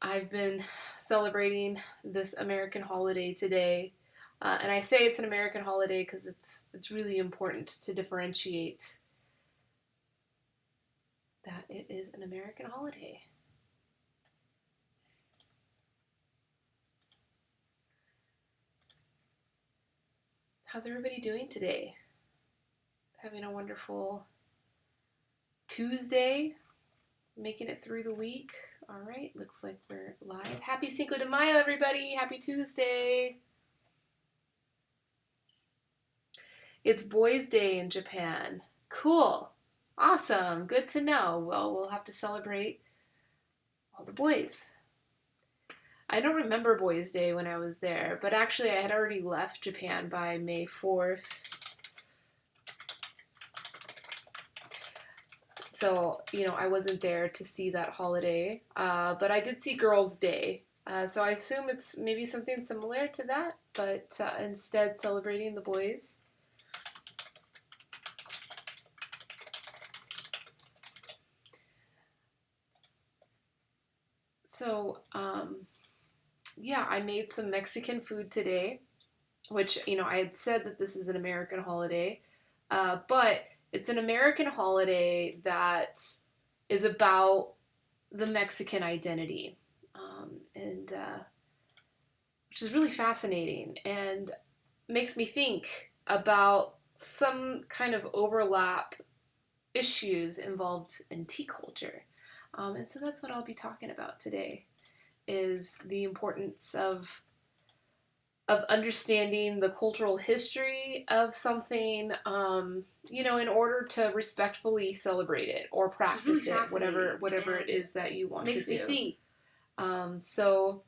I've been celebrating this American holiday today, and I say it's an American holiday because it's really important to differentiate that it is an American holiday. How's everybody doing today? Having a wonderful Tuesday, making it through the week. All right, looks like we're live. Happy Cinco de Mayo, everybody! Happy Tuesday! It's Boys' Day in Japan. Cool. Awesome. Good to know. Well, we'll have to celebrate all the boys. I don't remember Boys' Day when I was there, but actually I had already left Japan by May 4th. So, I wasn't there to see that holiday, but I did see Girls' Day. So I assume it's maybe something similar to that, but instead celebrating the boys. So, yeah, I made some Mexican food today, which, I had said that this is an American holiday, but it's an American holiday that is about the Mexican identity, and which is really fascinating and makes me think about some kind of overlap issues involved in tea culture. And so that's what I'll be talking about today is the importance of understanding the cultural history of something, in order to respectfully celebrate it or practice really it, whatever it is that you want to do. Makes me think. So,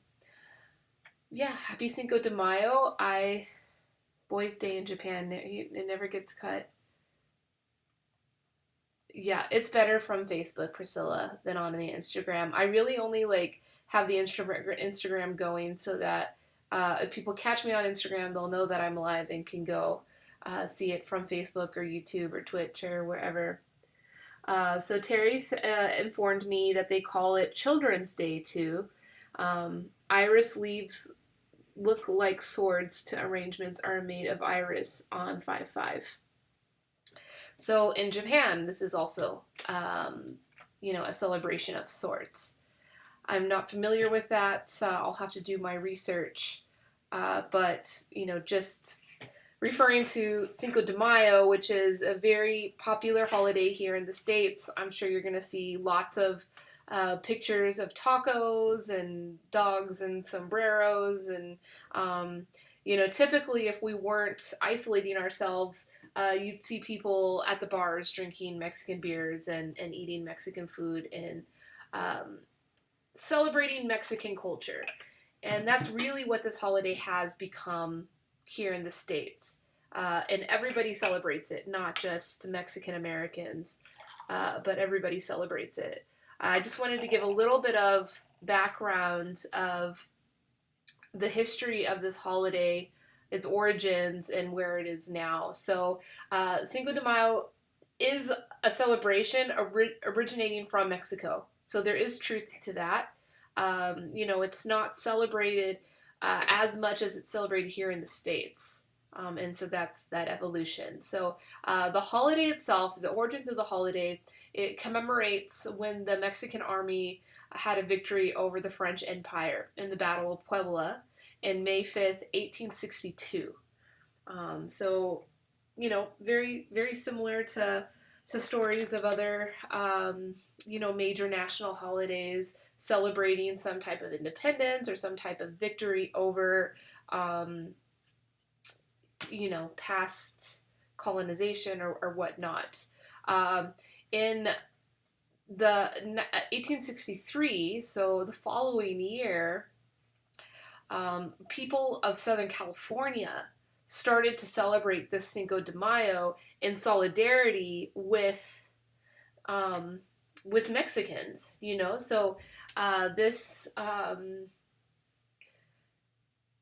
yeah, happy Cinco de Mayo. Boys' Day in Japan, it never gets cut. Yeah, it's better from Facebook, Priscilla, than on the Instagram. I really only have the Instagram going so that if people catch me on Instagram, they'll know that I'm alive and can go see it from Facebook or YouTube or Twitch or wherever. So Terry's informed me that they call it Children's Day too. Iris leaves look like swords to arrangements are made of iris on 5/5. So in Japan, this is also, a celebration of sorts. I'm not familiar with that. I'll have to do my research. But, just referring to Cinco de Mayo, which is a very popular holiday here in the States, I'm sure you're going to see lots of pictures of tacos and dogs and sombreros. And, typically if we weren't isolating ourselves, you'd see people at the bars drinking Mexican beers and eating Mexican food and celebrating Mexican culture. And that's really what this holiday has become here in the States. And everybody celebrates it, not just Mexican Americans, but everybody celebrates it. I just wanted to give a little bit of background of the history of this holiday, its origins, and where it is now. So, Cinco de Mayo is a celebration originating from Mexico. So there is truth to that. It's not celebrated as much as it's celebrated here in the States. And so that's that evolution. So the holiday itself, the origins of the holiday, it commemorates when the Mexican army had a victory over the French Empire in the Battle of Puebla in May 5th, 1862. So, very, very similar to stories of other, major national holidays celebrating some type of independence or some type of victory over, past colonization or whatnot. In the 1863, so the following year, people of Southern California started to celebrate this Cinco de Mayo in solidarity with Mexicans, So this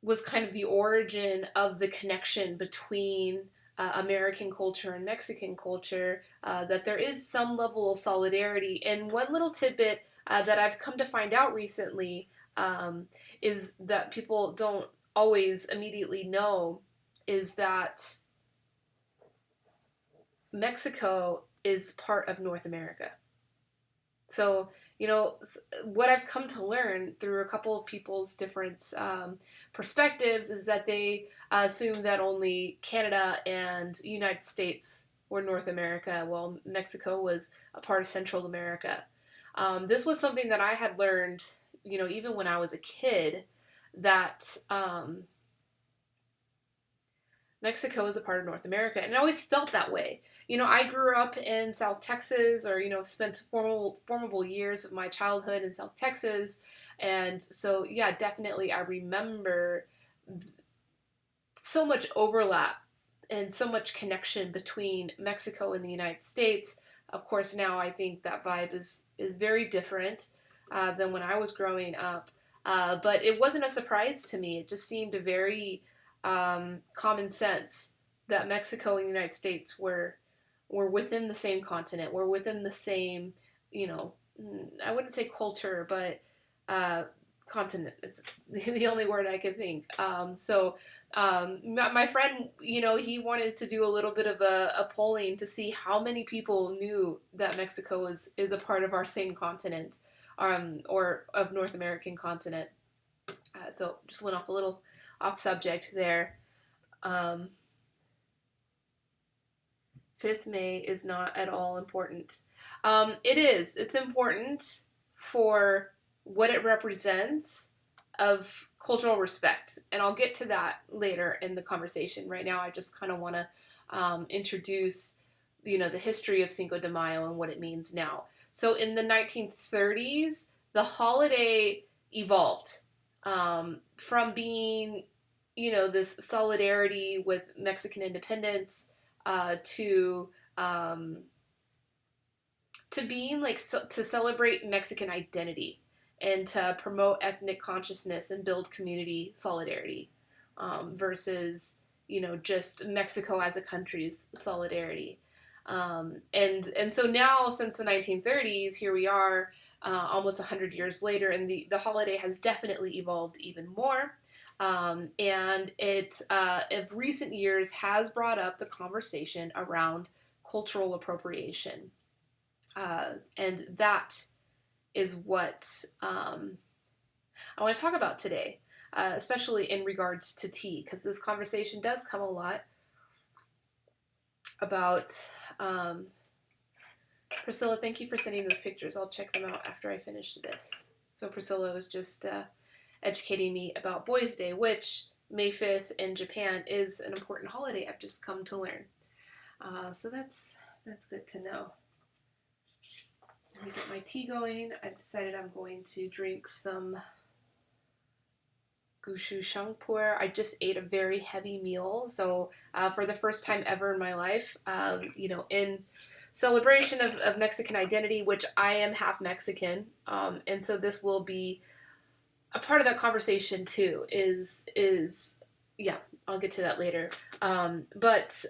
was kind of the origin of the connection between American culture and Mexican culture, that there is some level of solidarity. And one little tidbit that I've come to find out recently, is that people don't always immediately know is that Mexico is part of North America. So, what I've come to learn through a couple of people's different perspectives is that they assume that only Canada and United States were North America, while Mexico was a part of Central America. This was something that I had learned, even when I was a kid, that Mexico is a part of North America, and it always felt that way. I grew up in South Texas, or spent formable years of my childhood in South Texas, and so yeah, definitely I remember so much overlap and so much connection between Mexico and the United States. Of course, now I think that vibe is very different than when I was growing up, but it wasn't a surprise to me. It just seemed a very common sense that Mexico and the United States were within the same continent, were within the same, I wouldn't say culture, but continent is the only word I could think. My friend, he wanted to do a little bit of a polling to see how many people knew that Mexico is a part of our same continent, or of North American continent. So just went off a little off subject there. 5th May is not at all important. It is. It's important for what it represents of cultural respect. And I'll get to that later in the conversation. Right now, I just kind of want to introduce, the history of Cinco de Mayo and what it means now. So in the 1930s, the holiday evolved from being, this solidarity with Mexican independence to being to celebrate Mexican identity and to promote ethnic consciousness and build community solidarity versus just Mexico as a country's solidarity. And so now, since the 1930s, here we are almost 100 years later, and the holiday has definitely evolved even more. And it, of recent years, has brought up the conversation around cultural appropriation. And that is what I want to talk about today, especially in regards to tea, because this conversation does come a lot about. Priscilla, thank you for sending those pictures. I'll check them out after I finish this. So Priscilla was just educating me about Boys' Day, which May 5th in Japan is an important holiday I've just come to learn. So that's good to know. Let me get my tea going. I've decided I'm going to drink some Gushu Shangpur. I just ate a very heavy meal, so for the first time ever in my life, in celebration of Mexican identity, which I am half Mexican, and so this will be a part of that conversation too. Yeah, I'll get to that later. But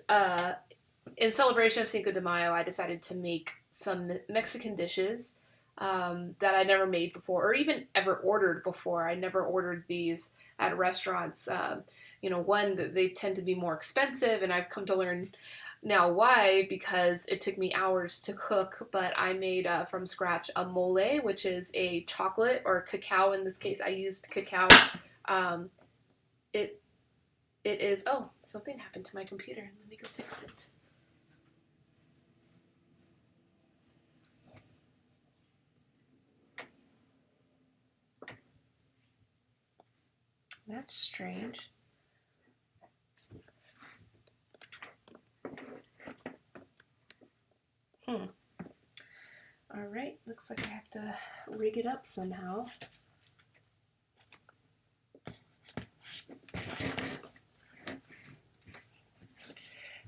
in celebration of Cinco de Mayo, I decided to make some Mexican dishes that I never made before, or even ever ordered before. I never ordered these at restaurants. One, they tend to be more expensive, and I've come to learn now why, because it took me hours to cook, but I made from scratch a mole, which is a chocolate or cacao. In this case, I used cacao. It is, oh, something happened to my computer. Let me go fix it. That's strange. All right, looks like I have to rig it up somehow.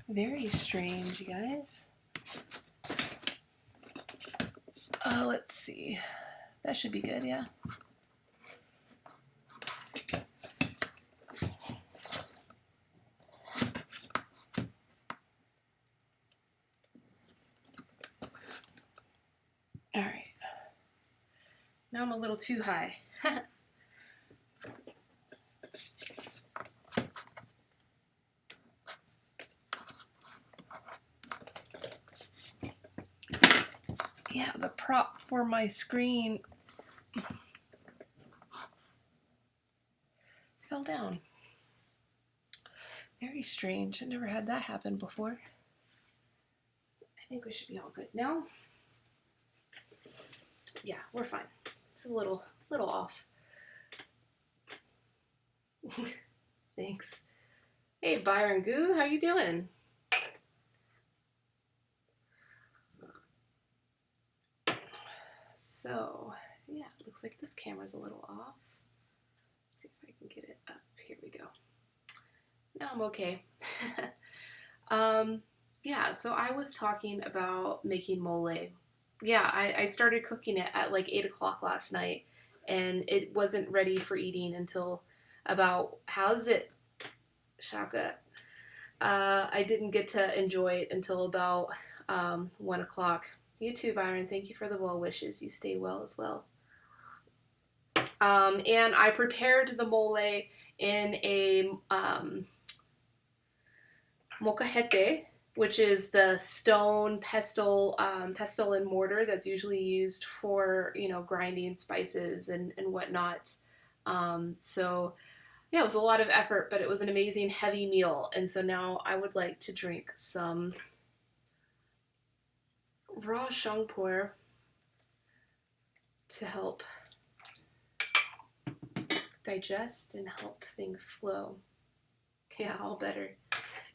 Very strange, you guys. Let's see. That should be good, yeah. All right. Now I'm a little too high. Yeah, the prop for my screen fell down. Very strange. I never had that happen before. I think we should be all good now. Yeah, we're fine. This is a little off. Thanks. Hey, Byron Goo, how you doing? So, yeah, it looks like this camera's a little off. Let's see if I can get it up. Here we go. Now I'm okay. Yeah, so I was talking about making mole. Yeah, I started cooking it at like 8 o'clock last night, and it wasn't ready for eating until about, how's it, Shaka? I didn't get to enjoy it until about 1 o'clock. You too, Byron. Thank you for the well wishes. You stay well as well. And I prepared the mole in a molcajete, which is the stone pestle and mortar that's usually used for, you know, grinding spices and whatnot. So yeah, it was a lot of effort, but it was an amazing heavy meal. And so now I would like to drink some raw shangpo to help digest and help things flow. Yeah, all better.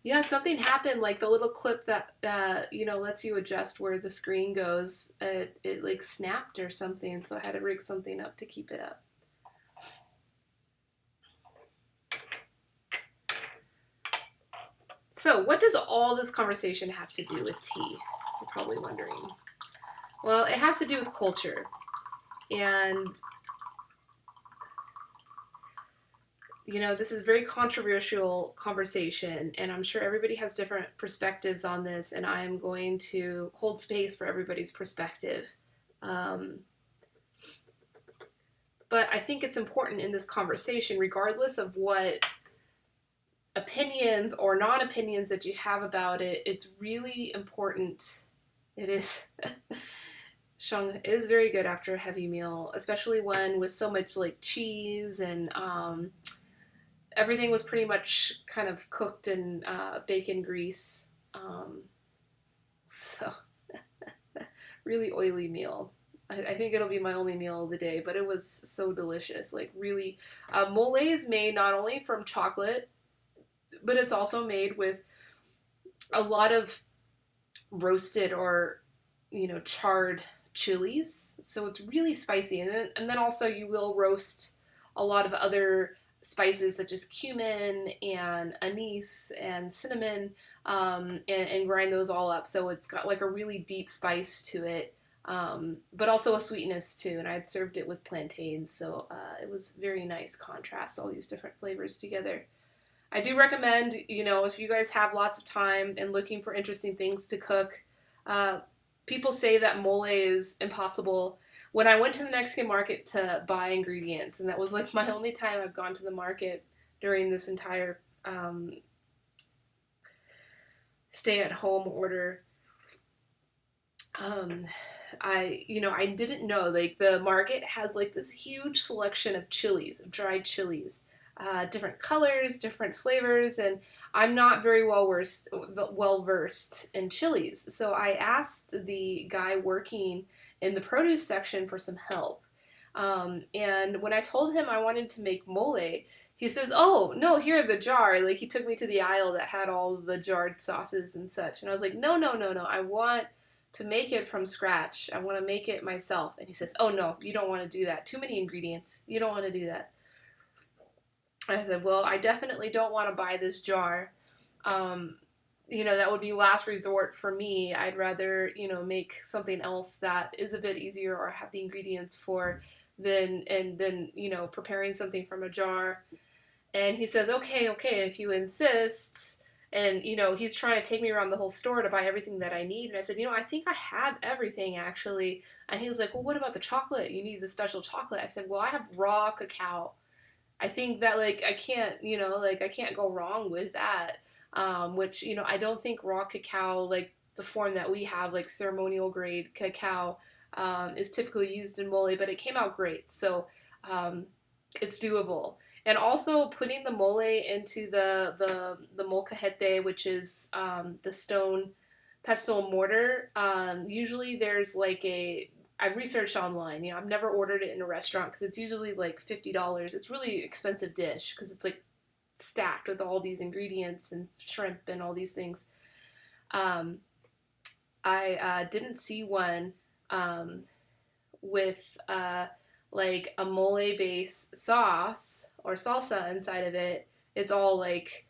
Yeah, something happened, like the little clip that you know, lets you adjust where the screen goes. It like snapped or something, so I had to rig something up to keep it up. So, what does all this conversation have to do with tea? You're probably wondering. Well, it has to do with culture. And, you know, this is a very controversial conversation, and I'm sure everybody has different perspectives on this, and I am going to hold space for everybody's perspective. But I think it's important in this conversation, regardless of what opinions or non-opinions that you have about it, it's really important. It is. Sheng is very good after a heavy meal, especially when with so much like cheese and everything was pretty much kind of cooked in bacon grease. So really oily meal. I think it'll be my only meal of the day, but it was so delicious. Like really, mole is made not only from chocolate, but it's also made with a lot of roasted or, you know, charred chilies. So it's really spicy. And then also you will roast a lot of other spices such as cumin and anise and cinnamon, and grind those all up. So it's got like a really deep spice to it, but also a sweetness too. And I'd served it with plantains, so it was very nice contrast, all these different flavors together. I do recommend, you know, if you guys have lots of time and looking for interesting things to cook, people say that mole is impossible. When I went to the Mexican market to buy ingredients, and that was like my only time I've gone to the market during this entire stay-at-home order, I didn't know, like the market has like this huge selection of chilies, of dried chilies, different colors, different flavors, and I'm not very well versed in chilies. So I asked the guy working in the produce section for some help. And when I told him I wanted to make mole, he says, "Oh, no, here the jar." Like he took me to the aisle that had all the jarred sauces and such. And I was like, "No, no, no, no. I want to make it from scratch. I want to make it myself." And he says, "Oh, no, you don't want to do that. Too many ingredients. You don't want to do that." I said, "Well, I definitely don't want to buy this jar. That would be last resort for me. I'd rather, make something else that is a bit easier or have the ingredients for than preparing something from a jar." And he says, "Okay, if you insist." And, he's trying to take me around the whole store to buy everything that I need. And I said, "I think I have everything, actually." And he was like, "Well, what about the chocolate? You need the special chocolate." I said, "Well, I have raw cacao. I think that like I can't, like I can't go wrong with that. Which I don't think raw cacao, like the form that we have, like ceremonial grade cacao, is typically used in mole, but it came out great. So um, it's doable. And also putting the mole into the molcajete, which is the stone pestle mortar. Usually there's like I researched online. I've never ordered it in a restaurant because it's usually like $50. It's really expensive dish because it's like stacked with all these ingredients and shrimp and all these things. Um, I didn't see one um, with like a mole base sauce or salsa inside of it. It's all like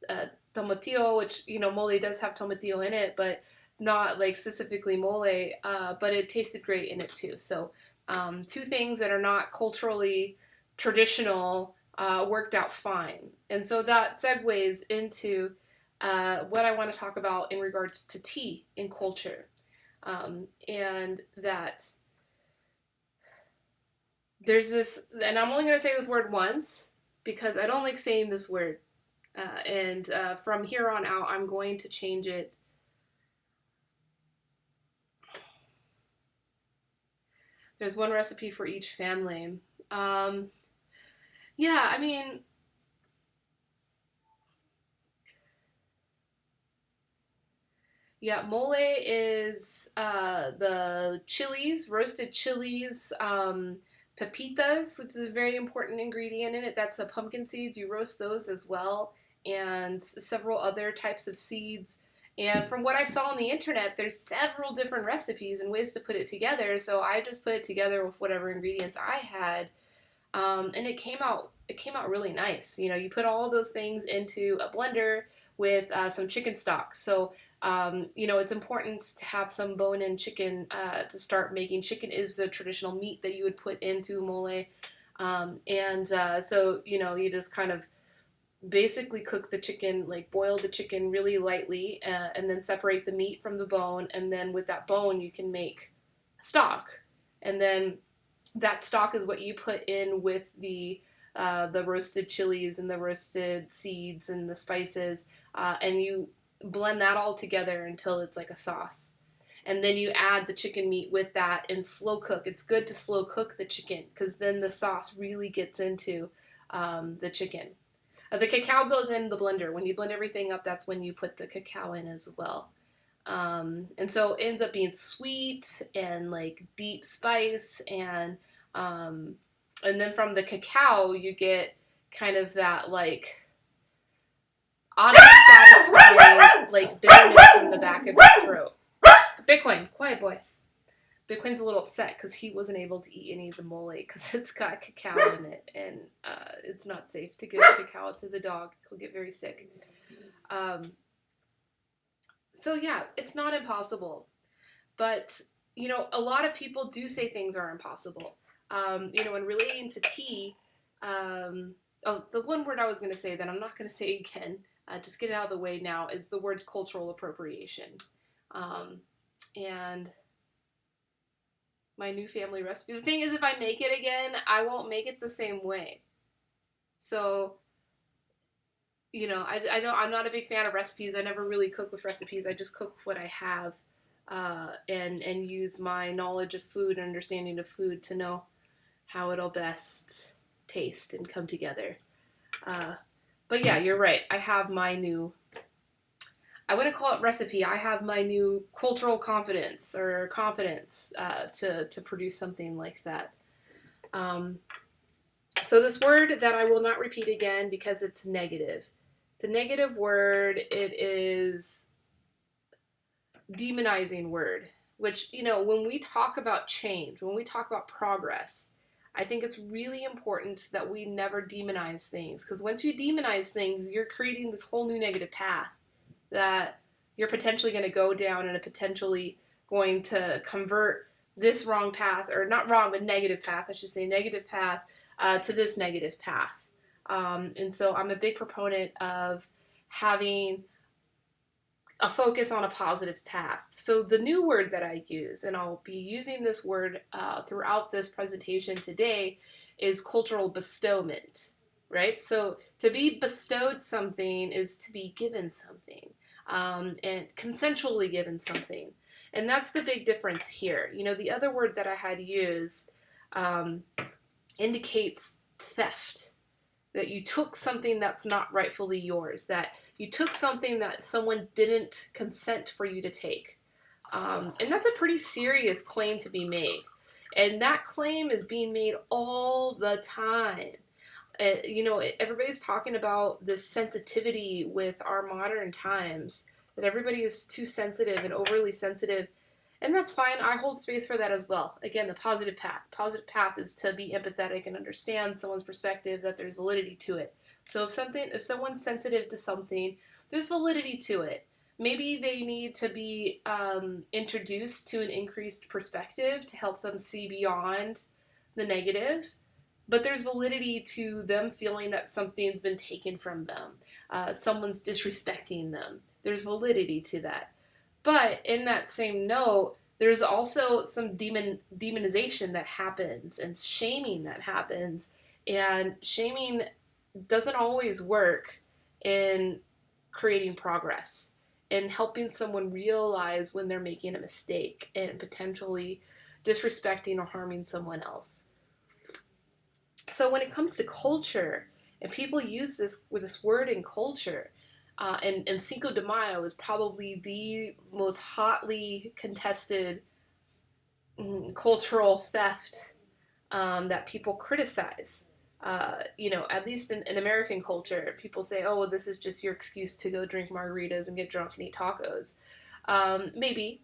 uh, tomatillo, which mole does have tomatillo in it, but not like specifically mole. But it tasted great in it too. So two things that are not culturally traditional worked out fine, and so that segues into what I want to talk about in regards to tea in culture, and that there's this, and I'm only going to say this word once because I don't like saying this word. And from here on out, I'm going to change it. There's one recipe for each family. Um, yeah, I mean, yeah, mole is the chilies, roasted chilies, pepitas, which is a very important ingredient in it. That's the pumpkin seeds. You roast those as well, and several other types of seeds. And from what I saw on the internet, there's several different recipes and ways to put it together. So I just put it together with whatever ingredients I had, and it came out really nice. You put all those things into a blender with some chicken stock. So it's important to have some bone-in chicken to start making. Chicken is the traditional meat that you would put into mole, and so you just kind of basically cook the chicken, like boil the chicken really lightly, and then separate the meat from the bone, and then with that bone you can make stock, and then that stock is what you put in with the roasted chilies and the roasted seeds and the spices, and you blend that all together until it's like a sauce. And then you add the chicken meat with that and slow cook. It's good to slow cook the chicken because then the sauce really gets into the chicken. The cacao goes in the blender. When you blend everything up, that's when you put the cacao in as well. And so it ends up being sweet and like deep spice, um, and then from the cacao you get kind of that like oddly satisfying like bitterness in the back of your throat. Bitcoin, quiet boy. Bitcoin's a little upset because he wasn't able to eat any of the mole because it's got cacao in it, and it's not safe to give cacao to the dog. He'll get very sick. Um, so yeah, it's not impossible, but a lot of people do say things are impossible. In relating to tea, the one word I was going to say that I'm not going to say again, just get it out of the way now, is the word cultural appropriation. And my new family recipe. The thing is, if I make it again, I won't make it the same way. So, I don't. I'm not a big fan of recipes. I never really cook with recipes. I just cook with what I have, and use my knowledge of food and understanding of food to know how it'll best taste and come together. But yeah, you're right. I have my new, I wouldn't call it recipe. I have my new cultural confidence or confidence to produce something like that. Um, so this word that I will not repeat again because it's negative. It's a negative word. It is demonizing word, which, when we talk about change, when we talk about progress, I think it's really important that we never demonize things, because once you demonize things, you're creating this whole new negative path that you're potentially going to go down, and a potentially going to convert this wrong path, or not wrong, but negative path, I should say negative path, to this negative path. And so I'm a big proponent of having a focus on a positive path. So the new word that I use, and I'll be using this word throughout this presentation today, is cultural bestowment. right? So to be bestowed something is to be given something, and consensually given something. And that's the big difference here. The other word that I had used um, indicates theft, that you took something that's not rightfully yours, that you took something that someone didn't consent for you to take. And that's a pretty serious claim to be made. And that claim is being made all the time. Everybody's talking about this sensitivity with our modern times, that everybody is too sensitive and overly sensitive. And that's fine. I hold space for that as well. Again, the positive path. Positive path is to be empathetic and understand someone's perspective, that there's validity to it. So if someone's sensitive to something, there's validity to it. Maybe they need to be introduced to an increased perspective to help them see beyond the negative. But there's validity to them feeling that something's been taken from them. Someone's disrespecting them. There's validity to that. But in that same note, there's also some demonization that happens and shaming that happens. And shaming doesn't always work in creating progress and helping someone realize when they're making a mistake and potentially disrespecting or harming someone else. So when it comes to culture, and people use this word in culture, and Cinco de Mayo is probably the most hotly contested cultural theft that people criticize. At least in American culture, people say, "Oh, well, this is just your excuse to go drink margaritas and get drunk and eat tacos." Maybe.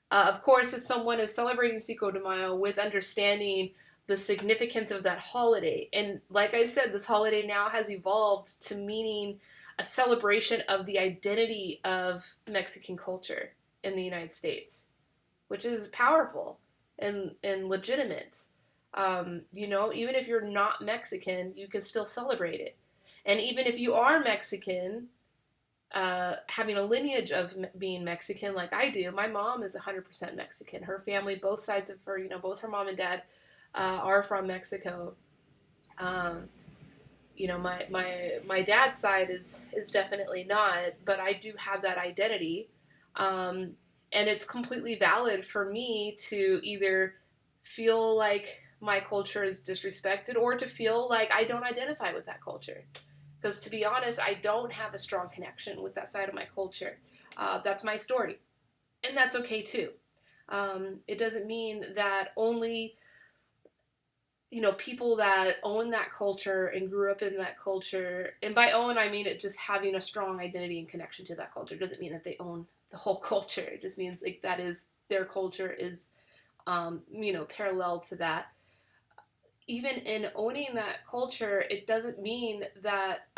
Of course, if someone is celebrating Cinco de Mayo with understanding the significance of that holiday, and like I said, this holiday now has evolved to meaning a celebration of the identity of Mexican culture in the United States, which is powerful and legitimate. Even if you're not Mexican, you can still celebrate it. And even if you are Mexican, having a lineage of being Mexican like I do, my mom is 100% Mexican. Her family, both sides of her, both her mom and dad are from Mexico. Um, my dad's side is definitely not, but I do have that identity, and it's completely valid for me to either feel like my culture is disrespected or to feel like I don't identify with that culture. Because to be honest, I don't have a strong connection with that side of my culture. That's my story, and that's okay too. It doesn't mean that only people that own that culture and grew up in that culture, and by own I mean it just having a strong identity and connection to that culture, doesn't mean that they own the whole culture. It just means like that is their culture is parallel to that. Even in owning that culture, it doesn't mean that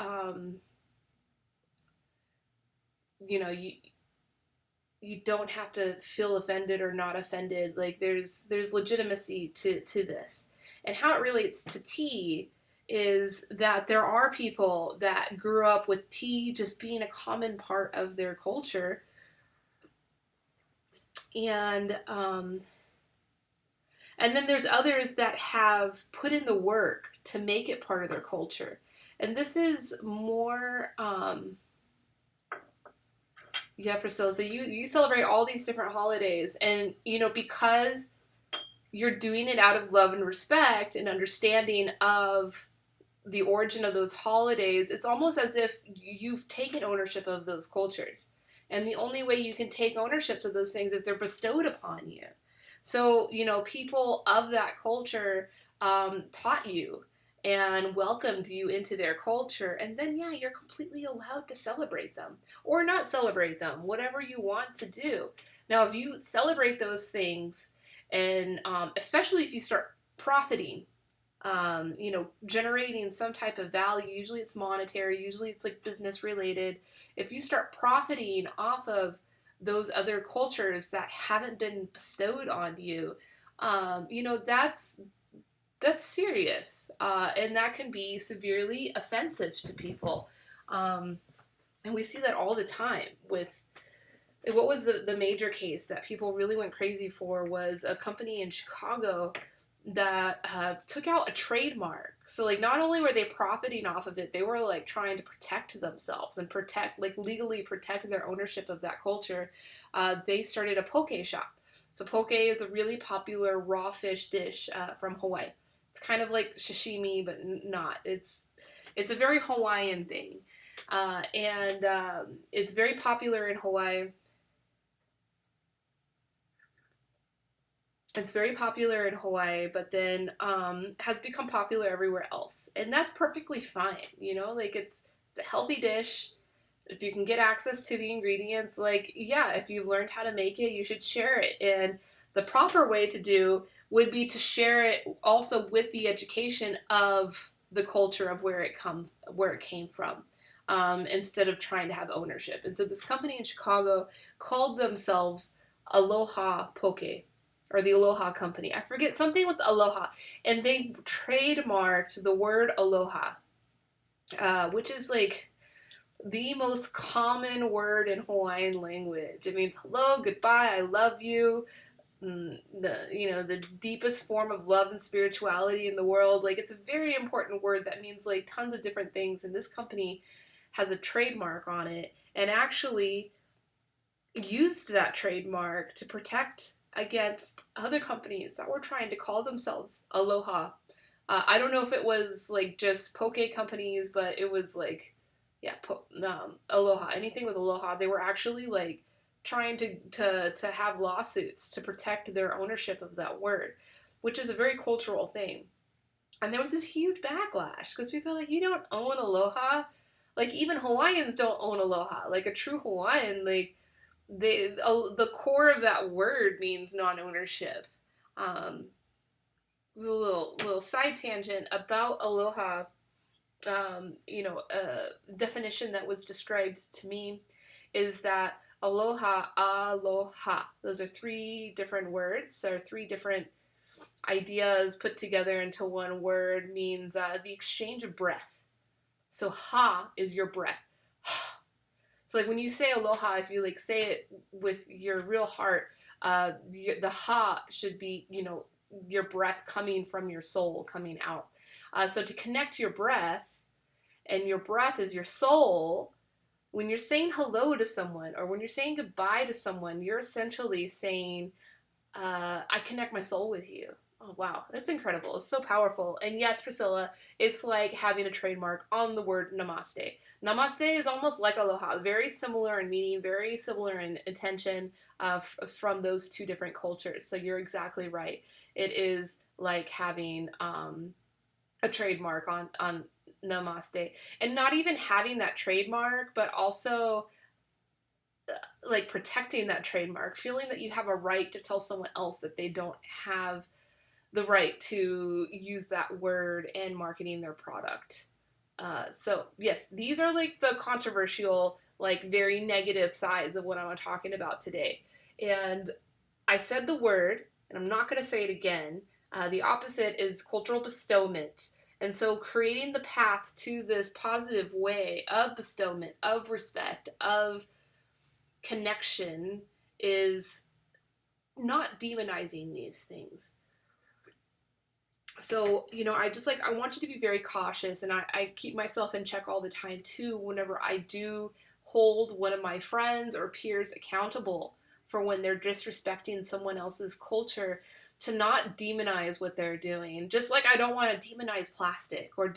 you don't have to feel offended or not offended. Like there's legitimacy to this. And how it relates to tea is that there are people that grew up with tea just being a common part of their culture, and then there's others that have put in the work to make it part of their culture. And this is more, yeah, Priscilla. So you celebrate all these different holidays, and because you're doing it out of love and respect and understanding of the origin of those holidays, it's almost as if you've taken ownership of those cultures. And the only way you can take ownership of those things is if they're bestowed upon you. So, people of that culture taught you and welcomed you into their culture. And then, yeah, you're completely allowed to celebrate them or not celebrate them, whatever you want to do. Now, if you celebrate those things, and especially if you start profiting, generating some type of value, usually it's monetary, usually it's like business related. If you start profiting off of those other cultures that haven't been bestowed on you, that's serious, and that can be severely offensive to people. And we see that all the time with what was the major case that people really went crazy for was a company in Chicago that took out a trademark. So like not only were they profiting off of it, they were like trying to protect themselves and protect, like legally protect their ownership of that culture. They started a poke shop. So poke is a really popular raw fish dish from Hawaii. It's kind of like sashimi, but not. It's a very Hawaiian thing, and it's very popular in Hawaii. It's very popular in Hawaii, but then has become popular everywhere else, and that's perfectly fine. You know, like it's a healthy dish. If you can get access to the ingredients, like yeah, if you've learned how to make it, you should share it. And the proper way to do would be to share it also with the education of the culture of where it came from, instead of trying to have ownership. And so this company in Chicago called themselves Aloha Poke, or the Aloha Company. I forget something with Aloha, and they trademarked the word Aloha, which is like the most common word in Hawaiian language. It means hello, goodbye, I love you. The deepest form of love and spirituality in the world. Like it's a very important word that means like tons of different things. And this company has a trademark on it, and actually used that trademark to protect against other companies that were trying to call themselves Aloha. I don't know if it was like just poke companies, but it was like, yeah, Aloha. Anything with Aloha, they were actually like trying to have lawsuits to protect their ownership of that word, which is a very cultural thing. And there was this huge backlash because people are like, you don't own Aloha. Like even Hawaiians don't own Aloha. Like a true Hawaiian, like the core of that word means non-ownership. Um, a little side tangent about Aloha. A definition that was described to me is that aloha. Those are three different words, or three different ideas put together into one word, means the exchange of breath. So ha is your breath. So like when you say aloha, if you like say it with your real heart, the ha should be, your breath coming from your soul, coming out. So to connect your breath, and your breath is your soul, when you're saying hello to someone or when you're saying goodbye to someone, you're essentially saying, I connect my soul with you. Oh, wow. That's incredible. It's so powerful. And yes, Priscilla, it's like having a trademark on the word namaste. Namaste is almost like aloha, very similar in meaning, very similar in intention, from those two different cultures. So you're exactly right. It is like having a trademark on namaste, and not even having that trademark, but also like protecting that trademark, feeling that you have a right to tell someone else that they don't have the right to use that word and marketing their product. So yes, these are like the controversial, like very negative sides of what I'm talking about today. And I said the word, and I'm not going to say it again. The opposite is cultural bestowment. And so creating the path to this positive way of bestowment, of respect, of connection is not demonizing these things. So, I want you to be very cautious, and I keep myself in check all the time too whenever I do hold one of my friends or peers accountable for when they're disrespecting someone else's culture, to not demonize what they're doing. Just like I don't want to demonize plastic or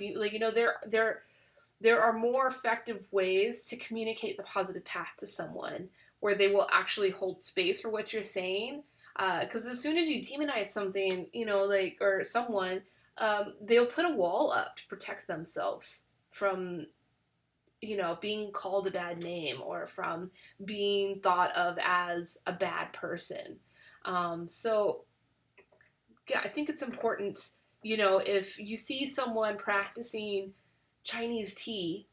there are more effective ways to communicate the positive path to someone where they will actually hold space for what you're saying. Because as soon as you demonize something, or someone, they'll put a wall up to protect themselves from, being called a bad name, or from being thought of as a bad person. So, yeah, I think it's important, if you see someone practicing Chinese tea,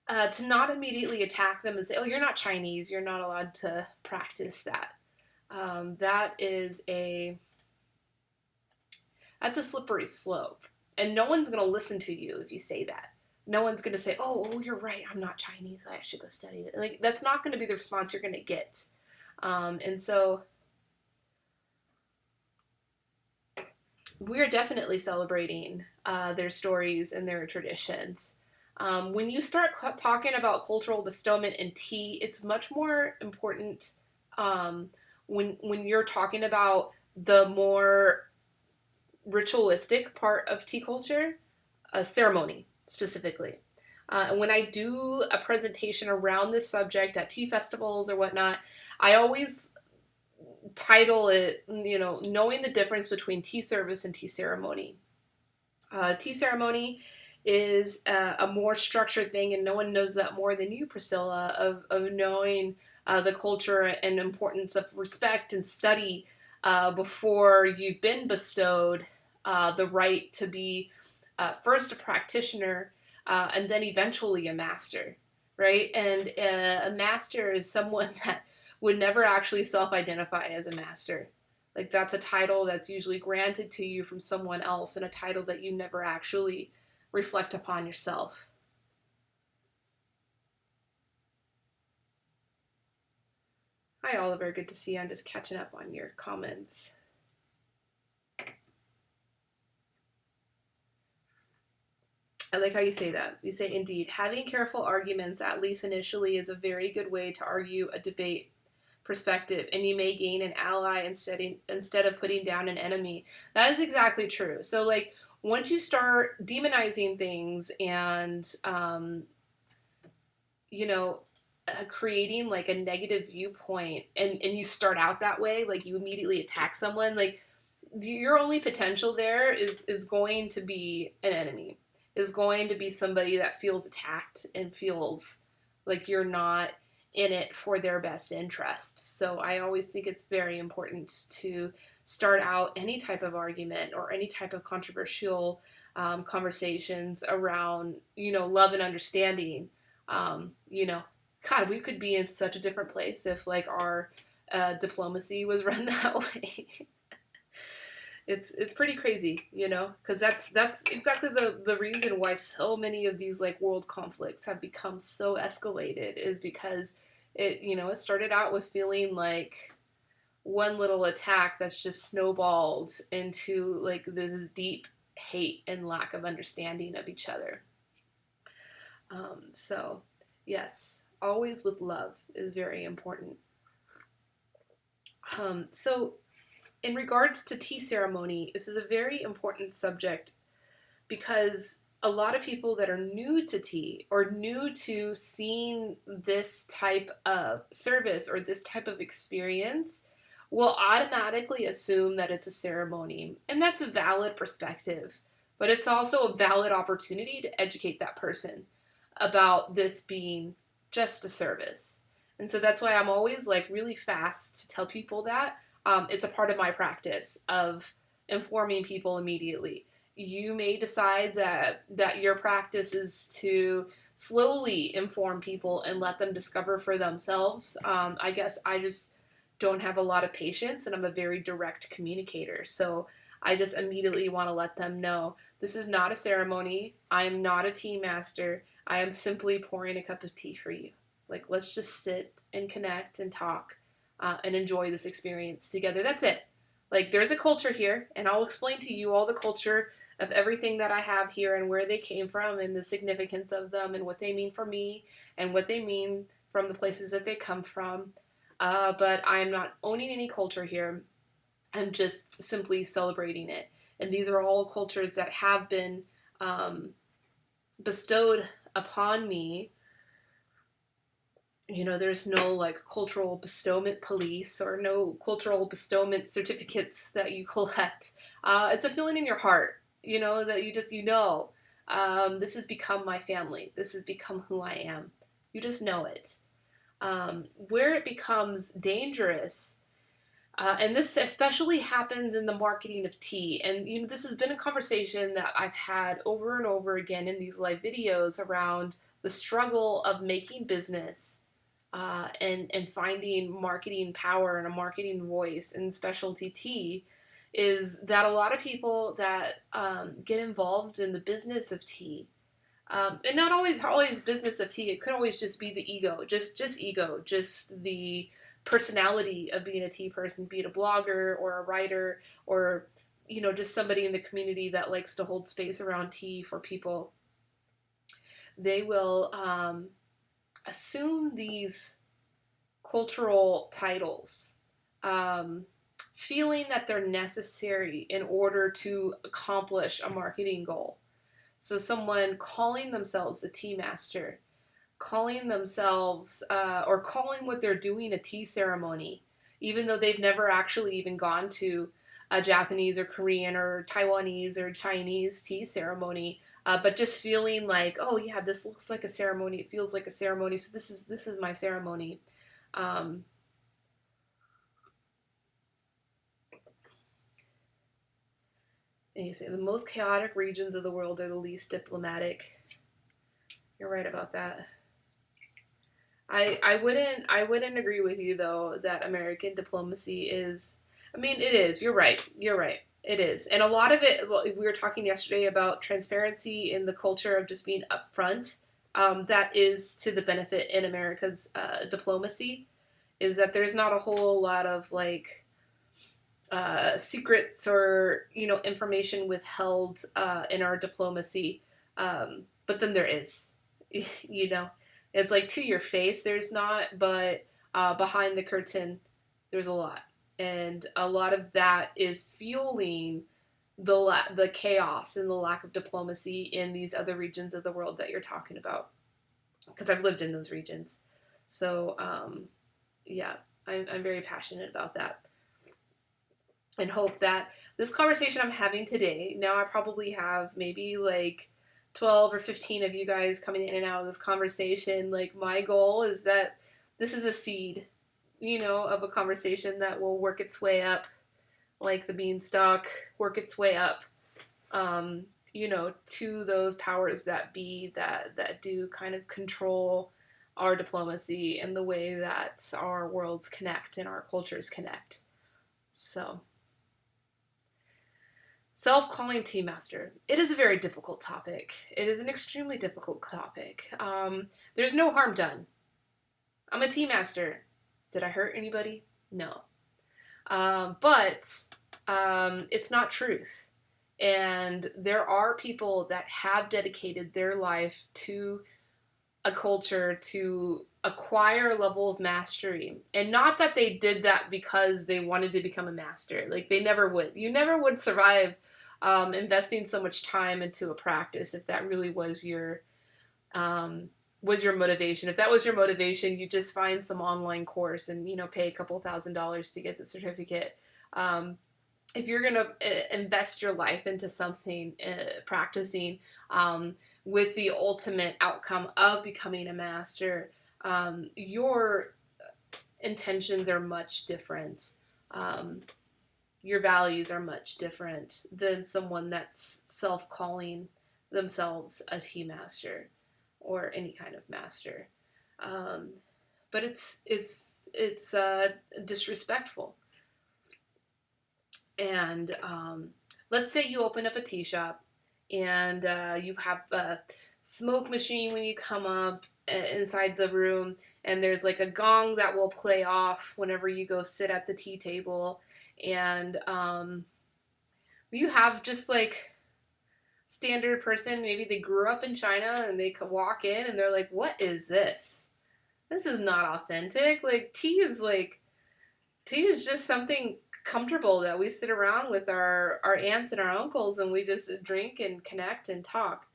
to not immediately attack them and say, "Oh, you're not Chinese. You're not allowed to practice that." That is that's a slippery slope, and no one's gonna listen to you if you say that. No one's gonna say, "Oh, you're right. I'm not Chinese. I should go study it." Like that's not gonna be the response you're gonna get. And so we're definitely celebrating their stories and their traditions. When you start talking about cultural bestowment in tea, it's much more important um, when you're talking about the more ritualistic part of tea culture, a ceremony specifically. And when I do a presentation around this subject at tea festivals or whatnot, I always title it, knowing the difference between tea service and tea ceremony. Tea ceremony is a more structured thing, and no one knows that more than you, Priscilla, of knowing the culture and importance of respect and study before you've been bestowed the right to be first a practitioner and then eventually a master, right? And a master is someone that would never actually self-identify as a master. Like that's a title that's usually granted to you from someone else, and a title that you never actually reflect upon yourself. Hi, Oliver. Good to see you. I'm just catching up on your comments. I like how you say that. You say, indeed, having careful arguments, at least initially, is a very good way to argue a debate perspective, and you may gain an ally instead of putting down an enemy. That is exactly true. So, like, once you start demonizing things and, you know, creating like a negative viewpoint, and you start out that way, like you immediately attack someone, like your only potential there is going to be an enemy, is going to be somebody that feels attacked and feels like you're not in it for their best interests. So I always think it's very important to start out any type of argument or any type of controversial conversations around, love and understanding. God, we could be in such a different place if like our diplomacy was run that way. It's pretty crazy, because that's exactly the reason why so many of these like world conflicts have become so escalated, is because it started out with feeling like one little attack that's just snowballed into like this deep hate and lack of understanding of each other. So yes, always with love is very important. So in regards to tea ceremony, this is a very important subject because a lot of people that are new to tea or new to seeing this type of service or this type of experience will automatically assume that it's a ceremony. And that's a valid perspective, but it's also a valid opportunity to educate that person about this being just a service. And so that's why I'm always like really fast to tell people that. It's a part of my practice of informing people immediately. You may decide that your practice is to slowly inform people and let them discover for themselves. I guess I just don't have a lot of patience, and I'm a very direct communicator. So I just immediately want to let them know this is not a ceremony. I am not a tea master. I am simply pouring a cup of tea for you. Like, let's just sit and connect and talk and enjoy this experience together. That's it. Like, there's a culture here, and I'll explain to you all the culture of everything that I have here and where they came from and the significance of them and what they mean for me and what they mean from the places that they come from. But I'm not owning any culture here. I'm just simply celebrating it. And these are all cultures that have been bestowed upon me. There's no like cultural bestowment police or no cultural bestowment certificates that you collect. It's a feeling in your heart, that you just, this has become my family. This has become who I am. You just know it. Where it becomes dangerous, and this especially happens in the marketing of tea. And this has been a conversation that I've had over and over again in these live videos around the struggle of making business and finding marketing power and a marketing voice in specialty tea, is that a lot of people that get involved in the business of tea, and not always business of tea. It could always just be the ego, just ego, just the personality of being a tea person, be it a blogger or a writer or just somebody in the community that likes to hold space around tea for people, they will assume these cultural titles, um, feeling that they're necessary in order to accomplish a marketing goal. So, someone calling themselves a tea master, calling themselves, or calling what they're doing a tea ceremony, even though they've never actually even gone to a Japanese or Korean or Taiwanese or Chinese tea ceremony, but just feeling like, oh yeah, this looks like a ceremony. It feels like a ceremony. So this is my ceremony. Um, and you say the most chaotic regions of the world are the least diplomatic. You're right about that. I wouldn't agree with you though that American diplomacy is. I mean, it is. You're right. You're right. It is, and a lot of it. Well, we were talking yesterday about transparency in the culture of just being upfront. That is to the benefit in America's diplomacy. Is that there's not a whole lot of like secrets or information withheld in our diplomacy, but then there is. you know it's like to your face there's not, but behind the curtain there's a lot, and a lot of that is fueling the chaos and the lack of diplomacy in these other regions of the world that you're talking about, because I've lived in those regions. So yeah, I'm very passionate about that, and hope that this conversation I'm having today, now I probably have maybe like 12 or 15 of you guys coming in and out of this conversation. Like, my goal is that this is a seed, of a conversation that will work its way up, like the beanstalk, work its way up, to those powers that be that do kind of control our diplomacy and the way that our worlds connect and our cultures connect. So, self-calling tea master. It is a very difficult topic. It is an extremely difficult topic. There's no harm done. I'm a tea master. Did I hurt anybody? No. But it's not truth. And there are people that have dedicated their life to a culture to acquire a level of mastery. And not that they did that because they wanted to become a master. Like, they never would. You never would survive investing so much time into a practice if that really was your motivation. If that was your motivation, you just find some online course and pay a couple $1,000s to get the certificate. If you're going to invest your life into something, practicing with the ultimate outcome of becoming a master, your intentions are much different. Your values are much different than someone that's self-calling themselves a tea master or any kind of master. But it's disrespectful. And let's say you open up a tea shop and you have a smoke machine when you come up inside the room, and there's like a gong that will play off whenever you go sit at the tea table, and you have just like standard person, maybe they grew up in China and they could walk in and they're like, what is this? This is not authentic. Like, tea is just something comfortable that we sit around with our aunts and our uncles and we just drink and connect and talk.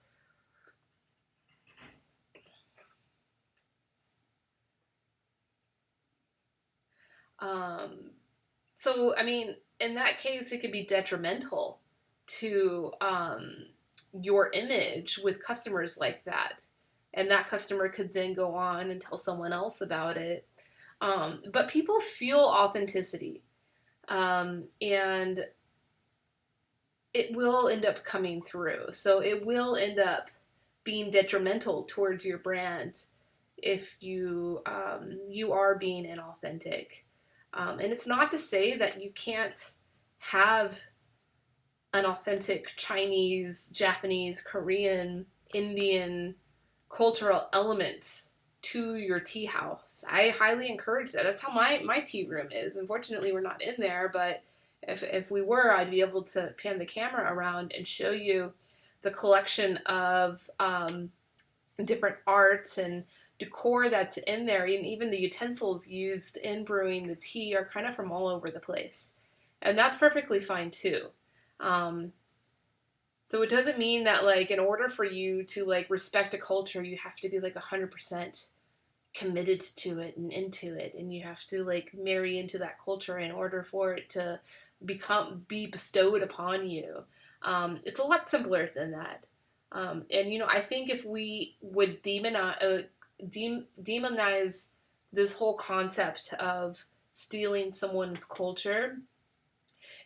So, I mean, in that case, it could be detrimental to your image with customers like that. And that customer could then go on and tell someone else about it. But people feel authenticity. And it will end up coming through. So it will end up being detrimental towards your brand if you are being inauthentic. And it's not to say that you can't have an authentic Chinese, Japanese, Korean, Indian cultural elements to your tea house. I highly encourage that. That's how my tea room is. Unfortunately, we're not in there, but If we were, I'd be able to pan the camera around and show you the collection of different arts and decor that's in there, and even the utensils used in brewing the tea are kind of from all over the place. And that's perfectly fine too. Um, so it doesn't mean that like in order for you to like respect a culture, you have to be like 100% committed to it and into it, and you have to like marry into that culture in order for it to be bestowed upon you. It's a lot simpler than that. And I think if we would demonize this whole concept of stealing someone's culture,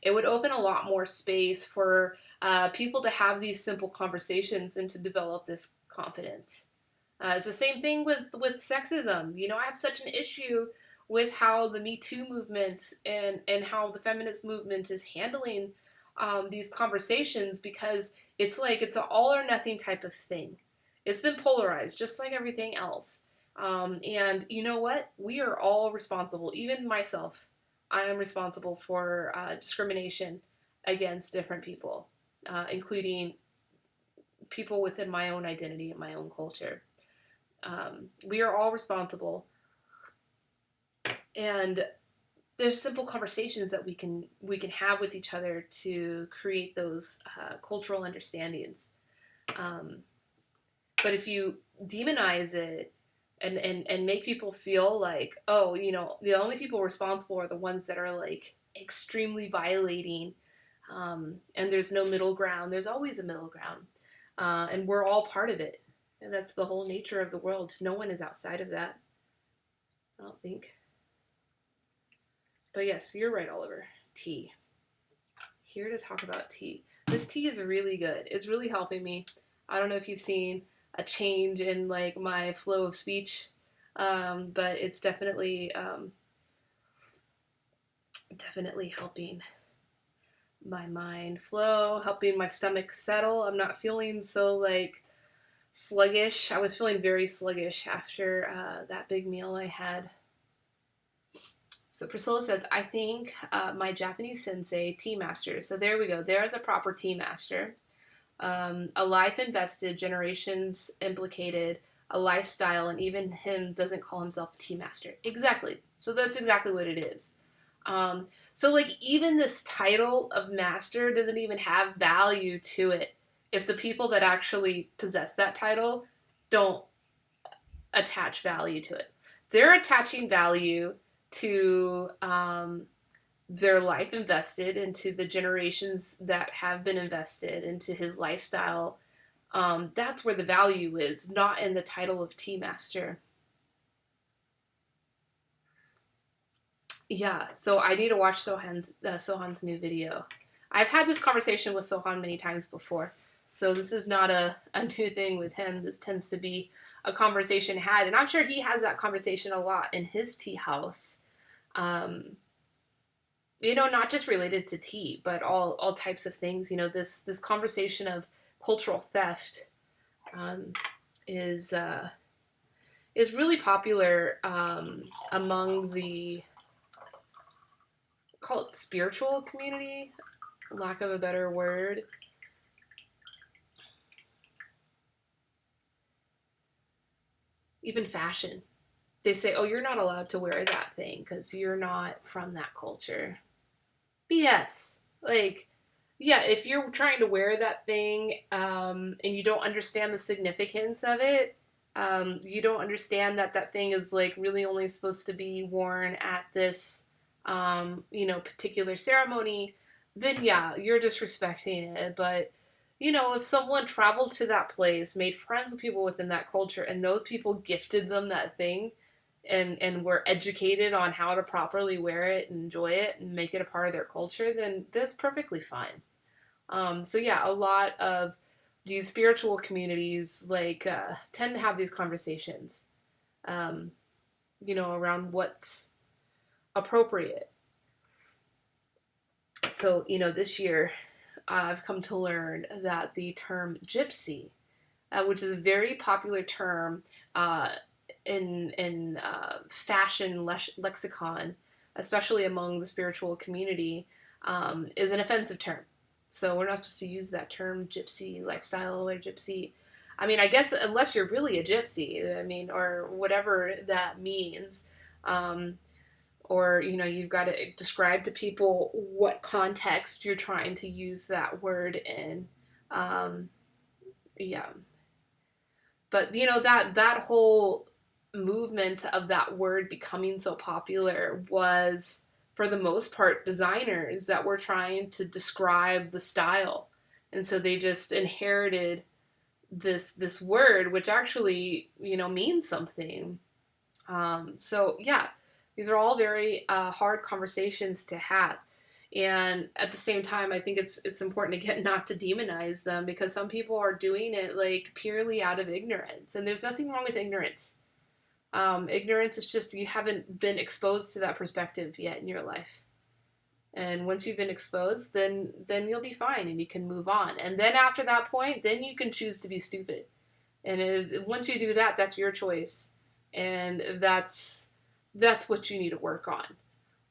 it would open a lot more space for people to have these simple conversations and to develop this confidence. It's the same thing with sexism. I have such an issue with how the Me Too movement and how the feminist movement is handling these conversations, because it's like it's an all or nothing type of thing. It's been polarized, just like everything else. And you know what? We are all responsible, even myself. I am responsible for discrimination against different people, including people within my own identity and my own culture. We are all responsible, and there's simple conversations that we can have with each other to create those cultural understandings. Um, but if you demonize it and make people feel like, oh, the only people responsible are the ones that are like extremely violating, and there's no middle ground. There's always a middle ground, and we're all part of it. And that's the whole nature of the world. No one is outside of that, I don't think. But yes, you're right, Oliver. Tea. Here to talk about tea. This tea is really good. It's really helping me. I don't know if you've seen a change in like my flow of speech, but it's definitely helping my mind flow, helping my stomach settle. I'm not feeling so like sluggish. I was feeling very sluggish after that big meal I had. So Priscilla says, I think my Japanese sensei, tea master. So there we go. There's a proper tea master. A life invested, generations implicated, a lifestyle, and even him doesn't call himself a tea master. Exactly. So that's exactly what it is. So like even this title of master doesn't even have value to it if the people that actually possess that title don't attach value to it. They're attaching value to their life invested into the generations that have been invested into his lifestyle. That's where the value is, not in the title of tea master. Yeah, so I need to watch Sohan's new video. I've had this conversation with Sohan many times before, so this is not a new thing with him. This tends to be a conversation had, and I'm sure he has that conversation a lot in his tea house. Not just related to tea, but all types of things. This conversation of cultural theft is really popular among the, call it spiritual community, lack of a better word. Even fashion. They say, oh, you're not allowed to wear that thing because you're not from that culture. BS. Like, yeah, if you're trying to wear that thing and you don't understand the significance of it, you don't understand that that thing is like really only supposed to be worn at this, particular ceremony, then yeah, you're disrespecting it. But, if someone traveled to that place, made friends with people within that culture, and those people gifted them that thing, and were educated on how to properly wear it and enjoy it and make it a part of their culture, then that's perfectly fine. So yeah, a lot of these spiritual communities tend to have these conversations, around what's appropriate. So this year, I've come to learn that the term gypsy, which is a very popular term in fashion lexicon, especially among the spiritual community, is an offensive term. So we're not supposed to use that term gypsy lifestyle or gypsy. I mean, I guess unless you're really a gypsy, I mean, or whatever that means. Um, or, you've got to describe to people what context you're trying to use that word in. Um, yeah. But, that whole movement of that word becoming so popular was, for the most part, designers that were trying to describe the style. And so they just inherited this word, which actually, means something. So yeah, these are all very hard conversations to have. And at the same time, I think it's important again not to demonize them, because some people are doing it like purely out of ignorance, and there's nothing wrong with ignorance. Ignorance is just you haven't been exposed to that perspective yet in your life. And once you've been exposed, then you'll be fine and you can move on. And then after that point, then you can choose to be stupid. And once you do that, that's your choice, and that's what you need to work on.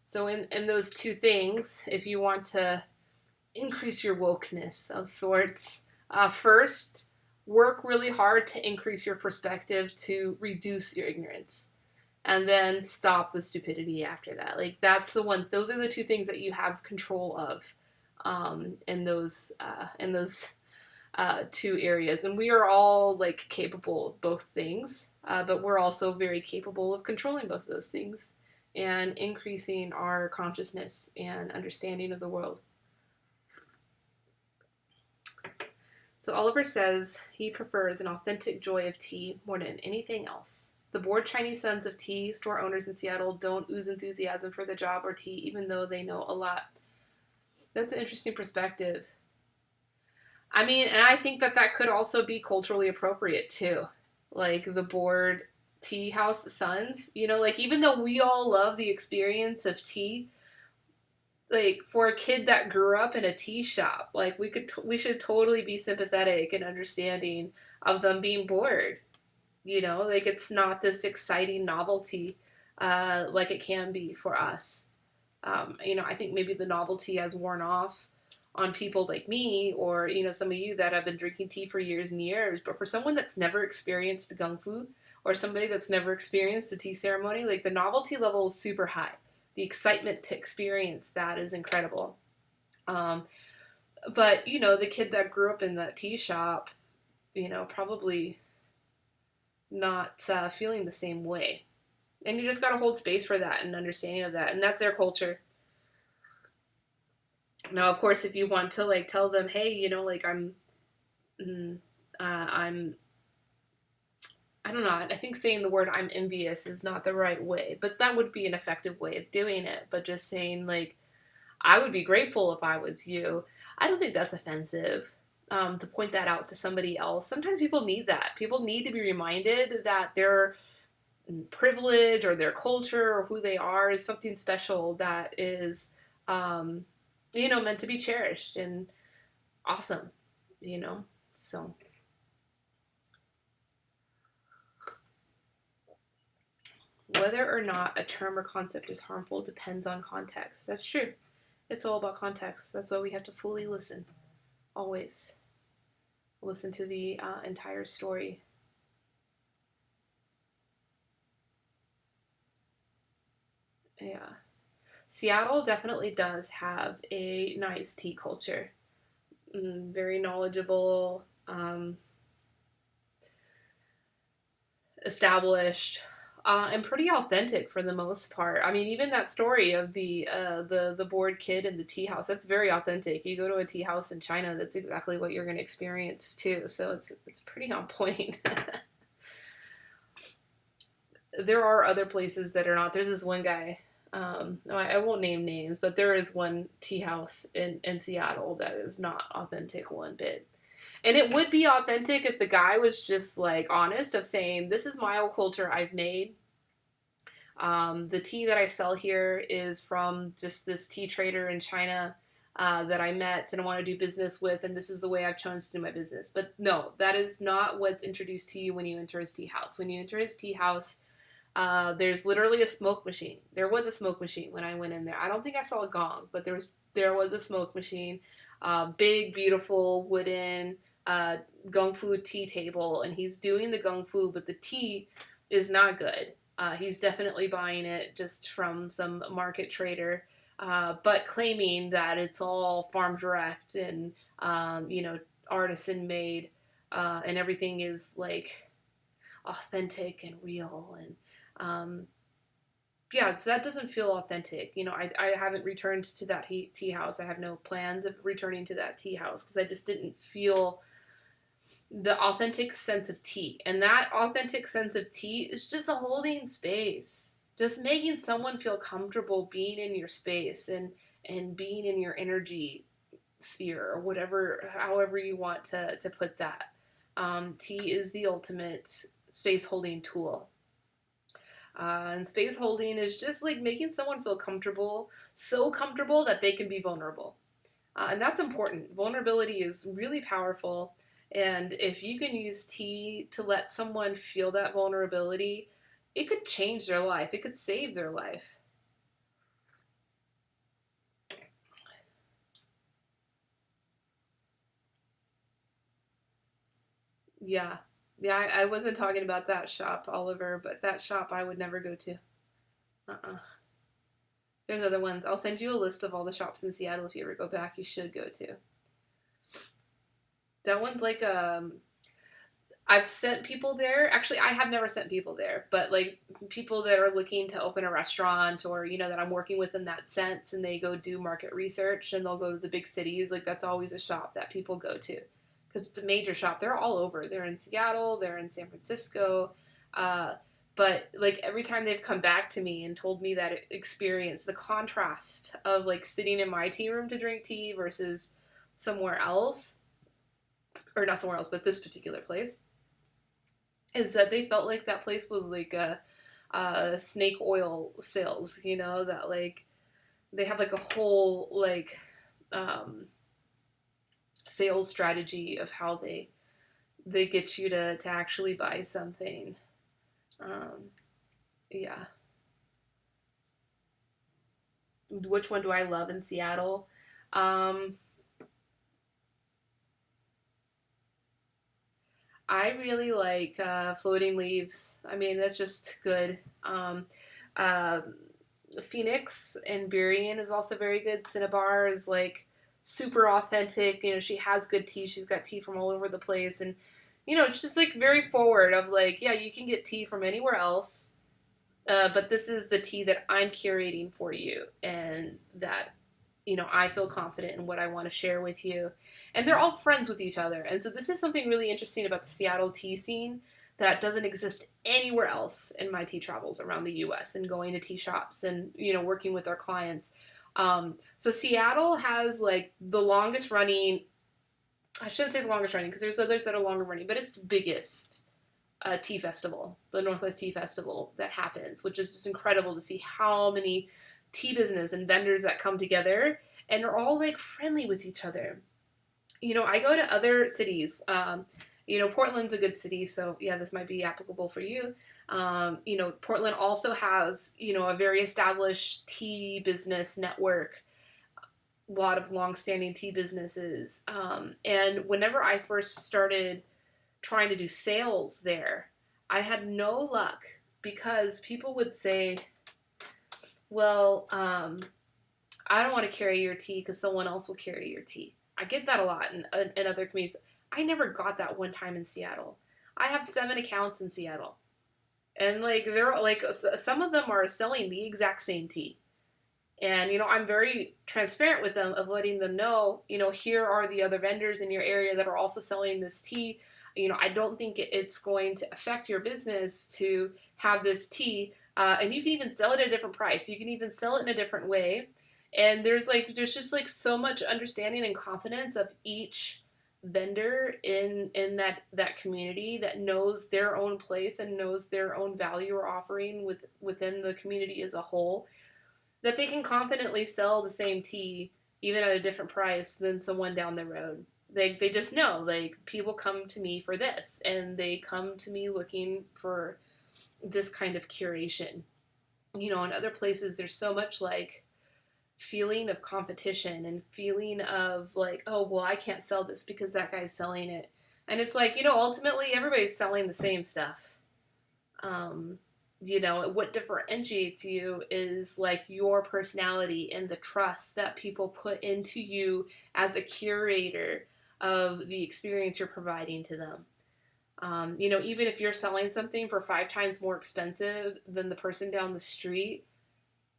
So in those two things, if you want to increase your wokeness of sorts, first, work really hard to increase your perspective to reduce your ignorance, and then stop the stupidity after that. Like those are the two things that you have control of, in those two areas. And we are all like capable of both things, but we're also very capable of controlling both of those things and increasing our consciousness and understanding of the world. So Oliver says he prefers an authentic joy of tea more than anything else. The bored Chinese sons of tea store owners in Seattle don't ooze enthusiasm for the job or tea, even though they know a lot. That's an interesting perspective. I mean, and I think that could also be culturally appropriate too. Like the bored tea house sons, like even though we all love the experience of tea, like for a kid that grew up in a tea shop, like we should totally be sympathetic and understanding of them being bored. Like it's not this exciting novelty like it can be for us. I think maybe the novelty has worn off on people like me, or some of you that have been drinking tea for years and years. But for someone that's never experienced Gung Fu, or somebody that's never experienced a tea ceremony, like the novelty level is super high. The excitement to experience that is incredible. But the kid that grew up in that tea shop, probably not feeling the same way. And you just got to hold space for that and understanding of that, and that's their culture. Now, of course, if you want to like tell them, hey, like I'm I don't know. I think saying the word I'm envious is not the right way, but that would be an effective way of doing it. But just saying like I would be grateful if I was you, I don't think that's offensive. To point that out to somebody else. Sometimes people need that. People need to be reminded that their privilege or their culture or who they are is something special that is meant to be cherished and awesome, so whether or not a term or concept is harmful depends on context. That's true. It's all about context. That's why we have to fully listen. Always listen to the entire story. Yeah. Seattle definitely does have a nice tea culture. Very knowledgeable, established, and pretty authentic for the most part. I mean, even that story of the bored kid in the tea house, that's very authentic. You go to a tea house in China, that's exactly what you're going to experience too. So it's pretty on point. There are other places that are not. There's this one guy. I won't name names, but there is one tea house in Seattle that is not authentic one bit. And it would be authentic if the guy was just like honest of saying, this is my old culture I've made. The tea that I sell here is from just this tea trader in China that I met and I want to do business with, and this is the way I've chosen to do my business. But no, that is not what's introduced to you when you enter his tea house. When you enter his tea house, There's literally a smoke machine. There was a smoke machine when I went in there. I don't think I saw a gong, but there was a smoke machine. Big, beautiful wooden uh, gong fu tea table, and he's doing the gong fu, but the tea is not good. He's definitely buying it just from some market trader, but claiming that it's all farm direct and artisan made, and everything is like authentic and real and um, yeah, so that doesn't feel authentic. I haven't returned to that tea house. I have no plans of returning to that tea house because I just didn't feel the authentic sense of tea. And that authentic sense of tea is just a holding space, just making someone feel comfortable being in your space and being in your energy sphere or whatever, however you want to put that. Tea is the ultimate space holding tool. And space holding is just like making someone feel comfortable, so comfortable that they can be vulnerable. And that's important. Vulnerability is really powerful. And if you can use tea to let someone feel that vulnerability, it could change their life, it could save their life. Yeah. Yeah, I wasn't talking about that shop, Oliver, but that shop I would never go to. Uh-uh. There's other ones. I'll send you a list of all the shops in Seattle if you ever go back. You should go to. That one's like I've sent people there. Actually, I have never sent people there, but like people that are looking to open a restaurant or that I'm working with in that sense, and they go do market research and they'll go to the big cities. Like that's always a shop that people go to because it's a major shop. They're all over. They're in Seattle. They're in San Francisco. Uh, but like every time they've come back to me and told me that experience, the contrast of like sitting in my tea room to drink tea versus somewhere else, or not somewhere else, but this particular place, is that they felt like that place was like a snake oil sales, that like they have like a whole like um, sales strategy of how they get you to actually buy something. Um, yeah. Which one do I love in Seattle? Um, I really like Floating Leaves. I mean, that's just good. Uh, Phoenix and Burien is also very good. Cinnabar is like super authentic. She has good tea. She's got tea from all over the place, and it's just like very forward. Of like, yeah, you can get tea from anywhere else, but this is the tea that I'm curating for you, and that I feel confident in what I want to share with you. And they're all friends with each other. And so this is something really interesting about the Seattle tea scene that doesn't exist anywhere else in my tea travels around the US and going to tea shops and, working with our clients. So Seattle has like the longest running, I shouldn't say the longest running because there's others that are longer running, but it's the biggest tea festival, the Northwest Tea Festival that happens, which is just incredible to see how many tea business and vendors that come together and are all like friendly with each other. I go to other cities. Portland's a good city, so yeah, this might be applicable for you. Portland also has, a very established tea business network, a lot of long-standing tea businesses. And whenever I first started trying to do sales there, I had no luck because people would say, well, I don't want to carry your tea because someone else will carry your tea. I get that a lot in other communities. I never got that one time in Seattle. I have 7 accounts in Seattle. And like they're like some of them are selling the exact same tea. And I'm very transparent with them of letting them know, here are the other vendors in your area that are also selling this tea. I don't think it's going to affect your business to have this tea. And you can even sell it at a different price. You can even sell it in a different way. And there's just like so much understanding and confidence of each vendor in that community that knows their own place and knows their own value or offering within the community as a whole, that they can confidently sell the same tea even at a different price than someone down the road. They just know, like, people come to me for this, and they come to me looking for this kind of curation. In other places, there's so much like feeling of competition and feeling of like, oh, well, I can't sell this because that guy's selling it. And it's like, ultimately everybody's selling the same stuff. What differentiates you is like your personality and the trust that people put into you as a curator of the experience you're providing to them. Even if you're selling something for 5 times more expensive than the person down the street,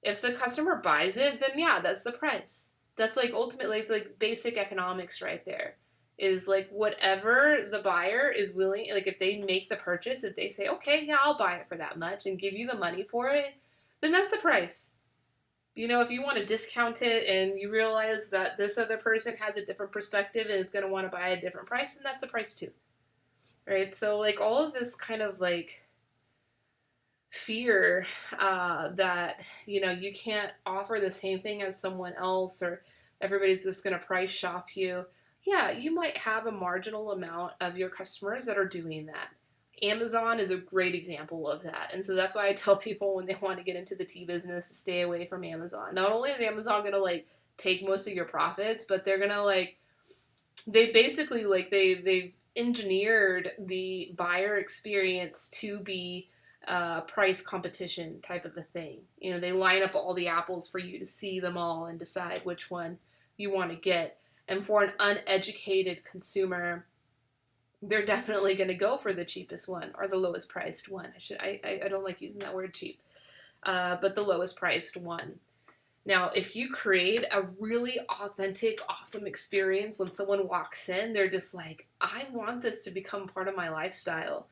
if the customer buys it, then yeah, that's the price. That's like ultimately, it's like basic economics right there. Is like whatever the buyer is willing, like if they make the purchase, if they say, okay, yeah, I'll buy it for that much and give you the money for it, then that's the price. If you want to discount it and you realize that this other person has a different perspective and is going to want to buy a different price, then that's the price too. Right? So, like, all of this kind of like fear that you can't offer the same thing as someone else, or everybody's just going to price shop you. Yeah, you might have a marginal amount of your customers that are doing that. Amazon is a great example of that. And so that's why I tell people when they want to get into the tea business to stay away from Amazon. Not only is Amazon going to like take most of your profits, but they're going to like, they basically like they've engineered the buyer experience to be price competition type of a thing. They line up all the apples for you to see them all and decide which one you want to get. And for an uneducated consumer, they're definitely going to go for the cheapest one or the lowest priced one. I don't like using that word cheap, but the lowest priced one. Now, if you create a really authentic, awesome experience when someone walks in, they're just like, I want this to become part of my lifestyle.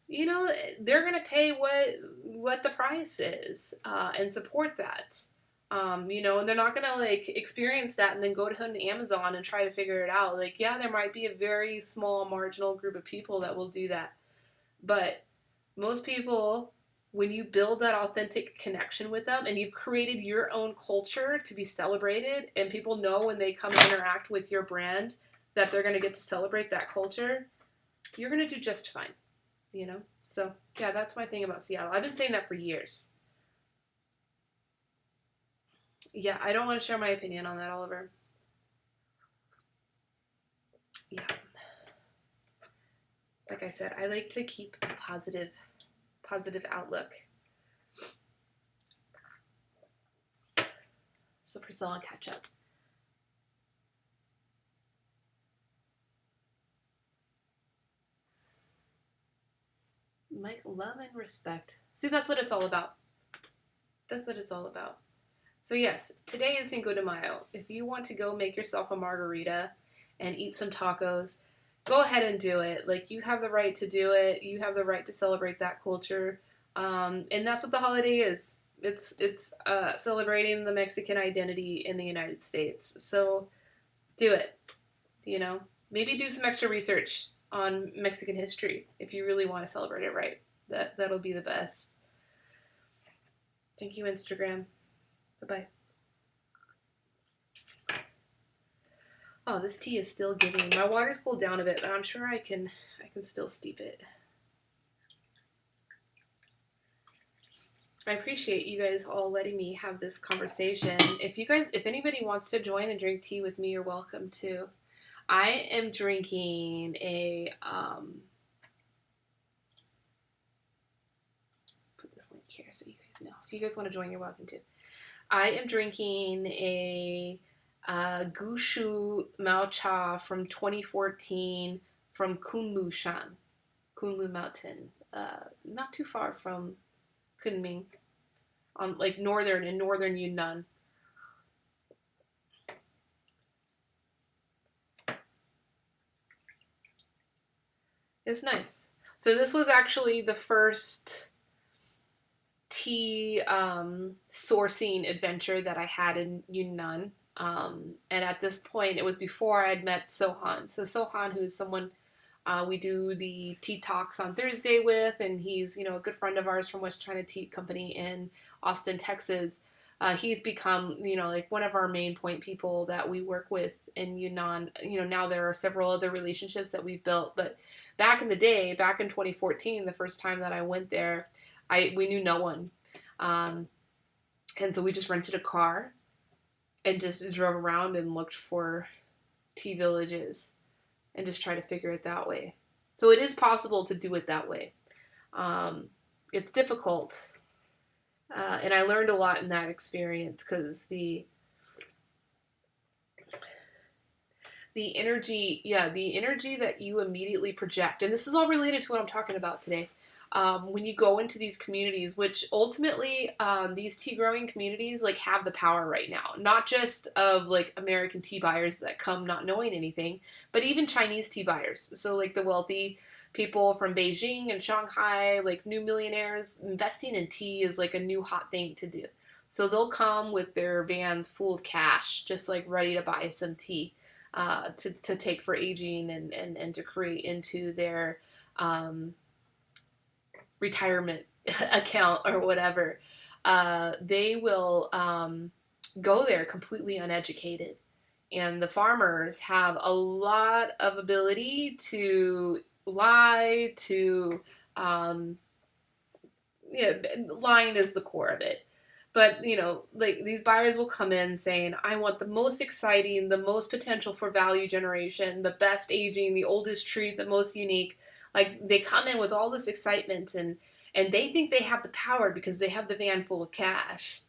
They're going to pay what the price is and support that. And they're not going to like experience that and then go to Amazon and try to figure it out. Like, yeah, there might be a very small marginal group of people that will do that. But most people, when you build that authentic connection with them and you've created your own culture to be celebrated, and people know when they come and interact with your brand that they're going to get to celebrate that culture, you're going to do just fine. So yeah, that's my thing about Seattle. I've been saying that for years. Yeah, I don't want to share my opinion on that, Oliver. Yeah. Like I said, I like to keep a positive outlook. So Priscilla, catch up. Like love and respect. See, that's what it's all about. That's what it's all about. So yes, today is Cinco de Mayo. If you want to go make yourself a margarita and eat some tacos, go ahead and do it. Like, you have the right to do it. You have the right to celebrate that culture. And that's what the holiday is. It's celebrating the Mexican identity in the United States. So do it. Maybe do some extra research on Mexican history if you really want to celebrate it right. That'll be the best. Thank you, Instagram. Bye-bye. Oh, this tea is still giving. My water's cooled down a bit, but I'm sure I can still steep it. I appreciate you guys all letting me have this conversation. If anybody wants to join and drink tea with me, you're welcome to. I am drinking a let's put this link here so you guys know. If you guys want to join, you're welcome to. I am drinking a Gushu Mao Cha from 2014 from Kunlushan, Kunlu Mountain, not too far from Kunming, on like northern Yunnan. It's nice. So this was actually the first tea sourcing adventure that I had in Yunnan. And at this point, it was before I had met Sohan. So Sohan, who's someone we do the tea talks on Thursday with, and he's a good friend of ours from West China Tea Company in Austin, Texas. He's become, like one of our main point people that we work with in Yunnan. Now there are several other relationships that we've built, but back in the day, back in 2014, the first time that I went there, we knew no one. Um, and so we just rented a car and just drove around and looked for tea villages and just try to figure it that way. So it is possible to do it that way. It's difficult, and I learned a lot in that experience because the energy, the energy that you immediately project, and this is all related to what I'm talking about today. When you go into these communities, which ultimately these tea growing communities like have the power right now, not just of like American tea buyers that come not knowing anything, but even Chinese tea buyers. So like the wealthy people from Beijing and Shanghai, like new millionaires, investing in tea is like a new hot thing to do. So they'll come with their vans full of cash, just like ready to buy some tea. To take for aging and to create into their retirement account or whatever. They will go there completely uneducated. And the farmers have a lot of ability to lie, lying is the core of it. But, like these buyers will come in saying, I want the most exciting, the most potential for value generation, the best aging, the oldest tree, the most unique. Like they come in with all this excitement and they think they have the power because they have the van full of cash.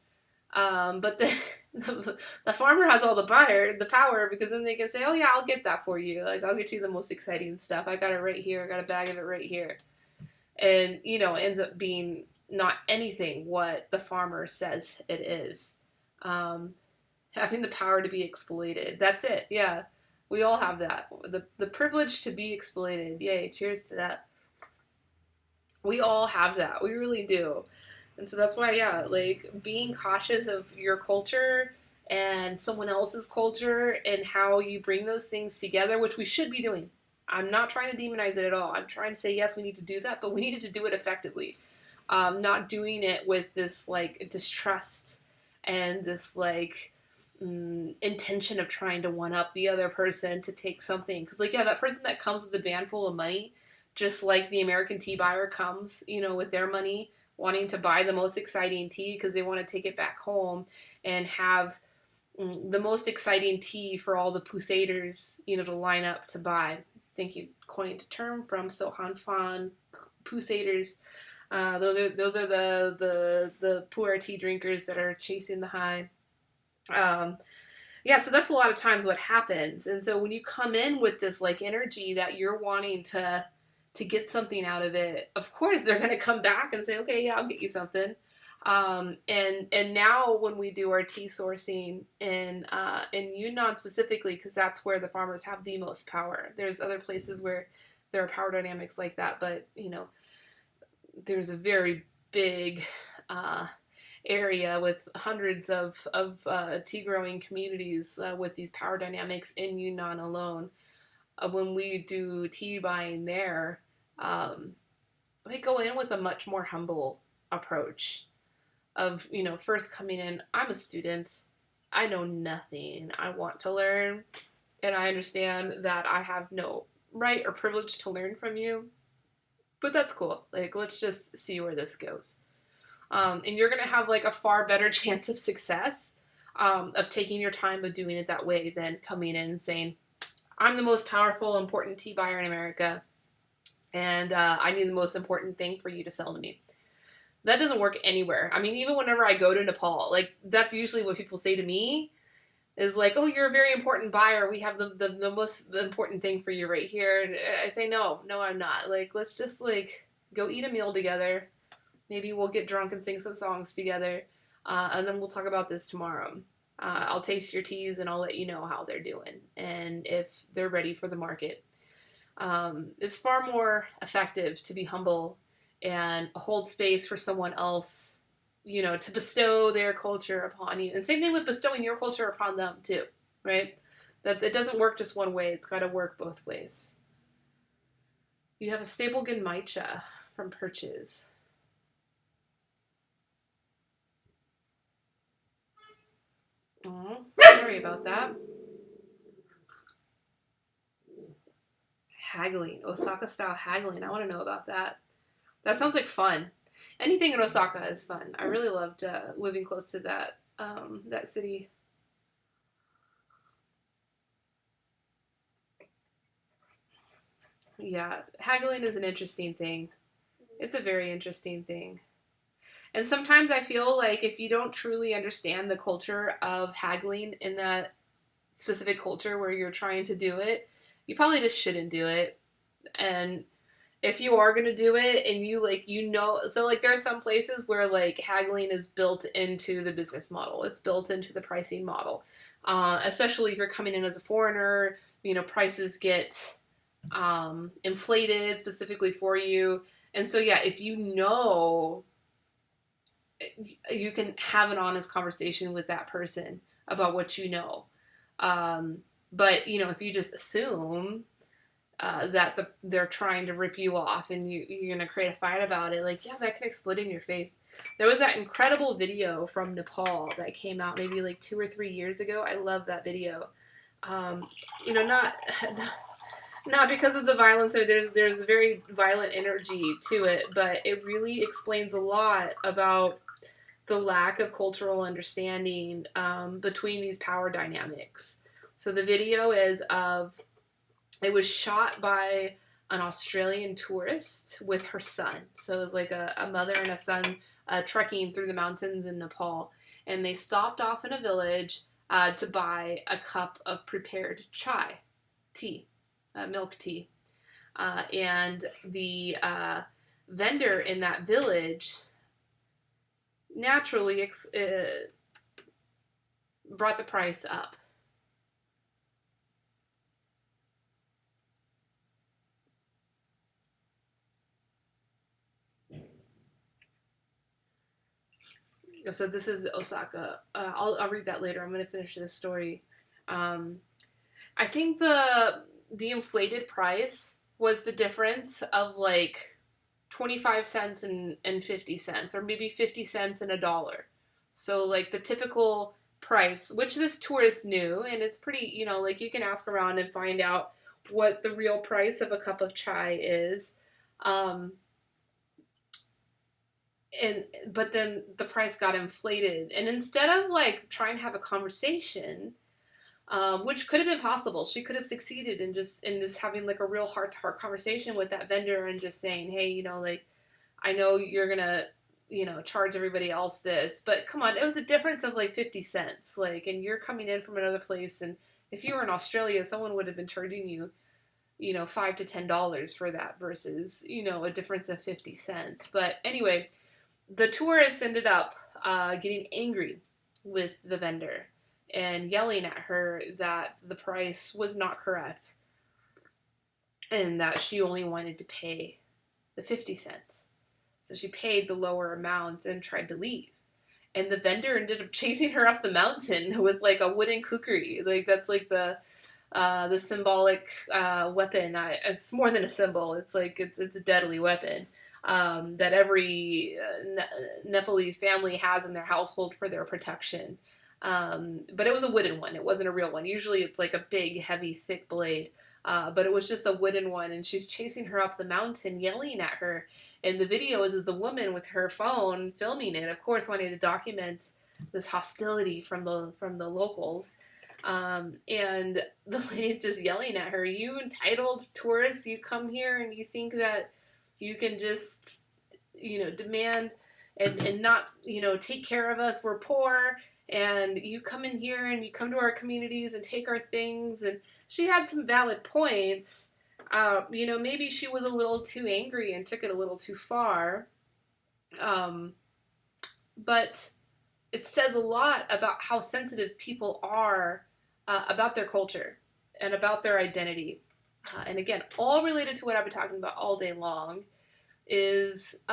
But the farmer has all the power because then they can say, oh yeah, I'll get that for you. Like I'll get you the most exciting stuff. I got it right here. I got a bag of it right here. And, ends up being not anything what the farmer says it is. Having the power to be exploited. That's it. Yeah. We all have that. The privilege to be exploited. Yay. Cheers to that. We all have that. We really do. And so that's why, yeah, like being cautious of your culture and someone else's culture and how you bring those things together, which we should be doing. I'm not trying to demonize it at all. I'm trying to say, yes, we need to do that, but we need to do it effectively. Not doing it with this like distrust and this like intention of trying to one up the other person to take something. Because, like, yeah, that person that comes with a van full of money, just like the American tea buyer comes, with their money, wanting to buy the most exciting tea because they want to take it back home and have the most exciting tea for all the pusaders, to line up to buy. I think you coined a term from Sohan Fan, pusaders. Those are the poor tea drinkers that are chasing the high. Yeah, so that's a lot of times what happens. And so when you come in with this like energy that you're wanting to get something out of it, of course they're going to come back and say, okay, yeah, I'll get you something. And now when we do our tea sourcing in Yunnan specifically, because that's where the farmers have the most power. There's other places where there are power dynamics like that, but there's a very big area with hundreds of tea growing communities with these power dynamics in Yunnan alone. When we do tea buying there, we go in with a much more humble approach of, first coming in, I'm a student, I know nothing, I want to learn, and I understand that I have no right or privilege to learn from you, but that's cool. Like, let's just see where this goes. And you're going to have like a far better chance of success of taking your time of doing it that way than coming in and saying, I'm the most powerful, important tea buyer in America, and I need the most important thing for you to sell to me. That doesn't work anywhere. I mean, even whenever I go to Nepal, like that's usually what people say to me is like, oh, you're a very important buyer. We have the most important thing for you right here. And I say, no, I'm not. Like, let's just like go eat a meal together. Maybe we'll get drunk and sing some songs together. And then we'll talk about this tomorrow. I'll taste your teas and I'll let you know how they're doing and if they're ready for the market. It's far more effective to be humble and hold space for someone else, to bestow their culture upon you. And same thing with bestowing your culture upon them too, right? That it doesn't work just one way. It's got to work both ways. You have a stable Genmaicha from Perches. Oh, sorry about that. Haggling, Osaka style haggling. I want to know about that. That sounds like fun. Anything in Osaka is fun. I really loved living close to that city. Yeah, haggling is an interesting thing. It's a very interesting thing. And sometimes I feel like if you don't truly understand the culture of haggling in that specific culture where you're trying to do it, you probably just shouldn't do it. And if you are going to do it and so like there are some places where like haggling is built into the business model, it's built into the pricing model. Especially if you're coming in as a foreigner, prices get inflated specifically for you. And so yeah, if you can have an honest conversation with that person about what you know. um, but if you just assume that they're trying to rip you off and you're going to create a fight about it, like, yeah, that can explode in your face. There was that incredible video from Nepal that came out maybe like 2 or 3 years ago. I love that video. um, not not because of the violence, or there's a very violent energy to it, but it really explains a lot about the lack of cultural understanding between these power dynamics. So the video it was shot by an Australian tourist with her son. So it was like a mother and a son trekking through the mountains in Nepal. And they stopped off in a village to buy a cup of prepared chai, tea, milk tea. And the vendor in that village naturally brought the price up. So this is the Osaka. I'll read that later. I'm going to finish this story. Um, I think the inflated price was the difference of like 25 cents and 50 cents, or maybe 50 cents and $1. So like the typical price, which this tourist knew, and it's pretty, like you can ask around and find out what the real price of a cup of chai is. Um, but then the price got inflated, and instead of like trying to have a conversation, which could have been possible, she could have succeeded in just having like a real heart to heart conversation with that vendor and just saying, hey, like, I know you're gonna charge everybody else this, but come on, it was a difference of like 50 cents, like, and you're coming in from another place, and if you were in Australia, someone would have been charging you $5 to $10 for that versus a difference of 50 cents. But anyway, the tourists ended up getting angry with the vendor and yelling at her that the price was not correct and that she only wanted to pay the 50 cents. So she paid the lower amount and tried to leave. And the vendor ended up chasing her up the mountain with like a wooden kukri. Like that's like the symbolic weapon. It's more than a symbol. It's like it's a deadly weapon that every Nepalese family has in their household for their protection. But it was a wooden one. It wasn't a real one. Usually it's like a big, heavy, thick blade. But it was just a wooden one, and she's chasing her up the mountain, yelling at her. And the video is of the woman with her phone filming it, of course, wanting to document this hostility from the locals. And the lady's just yelling at her, "You entitled tourists, you come here and you think that you can just, demand and not, take care of us. We're poor, and you come in here and you come to our communities and take our things." And she had some valid points. Maybe she was a little too angry and took it a little too far. But it says a lot about how sensitive people are about their culture and about their identity. And again, all related to what I've been talking about all day long is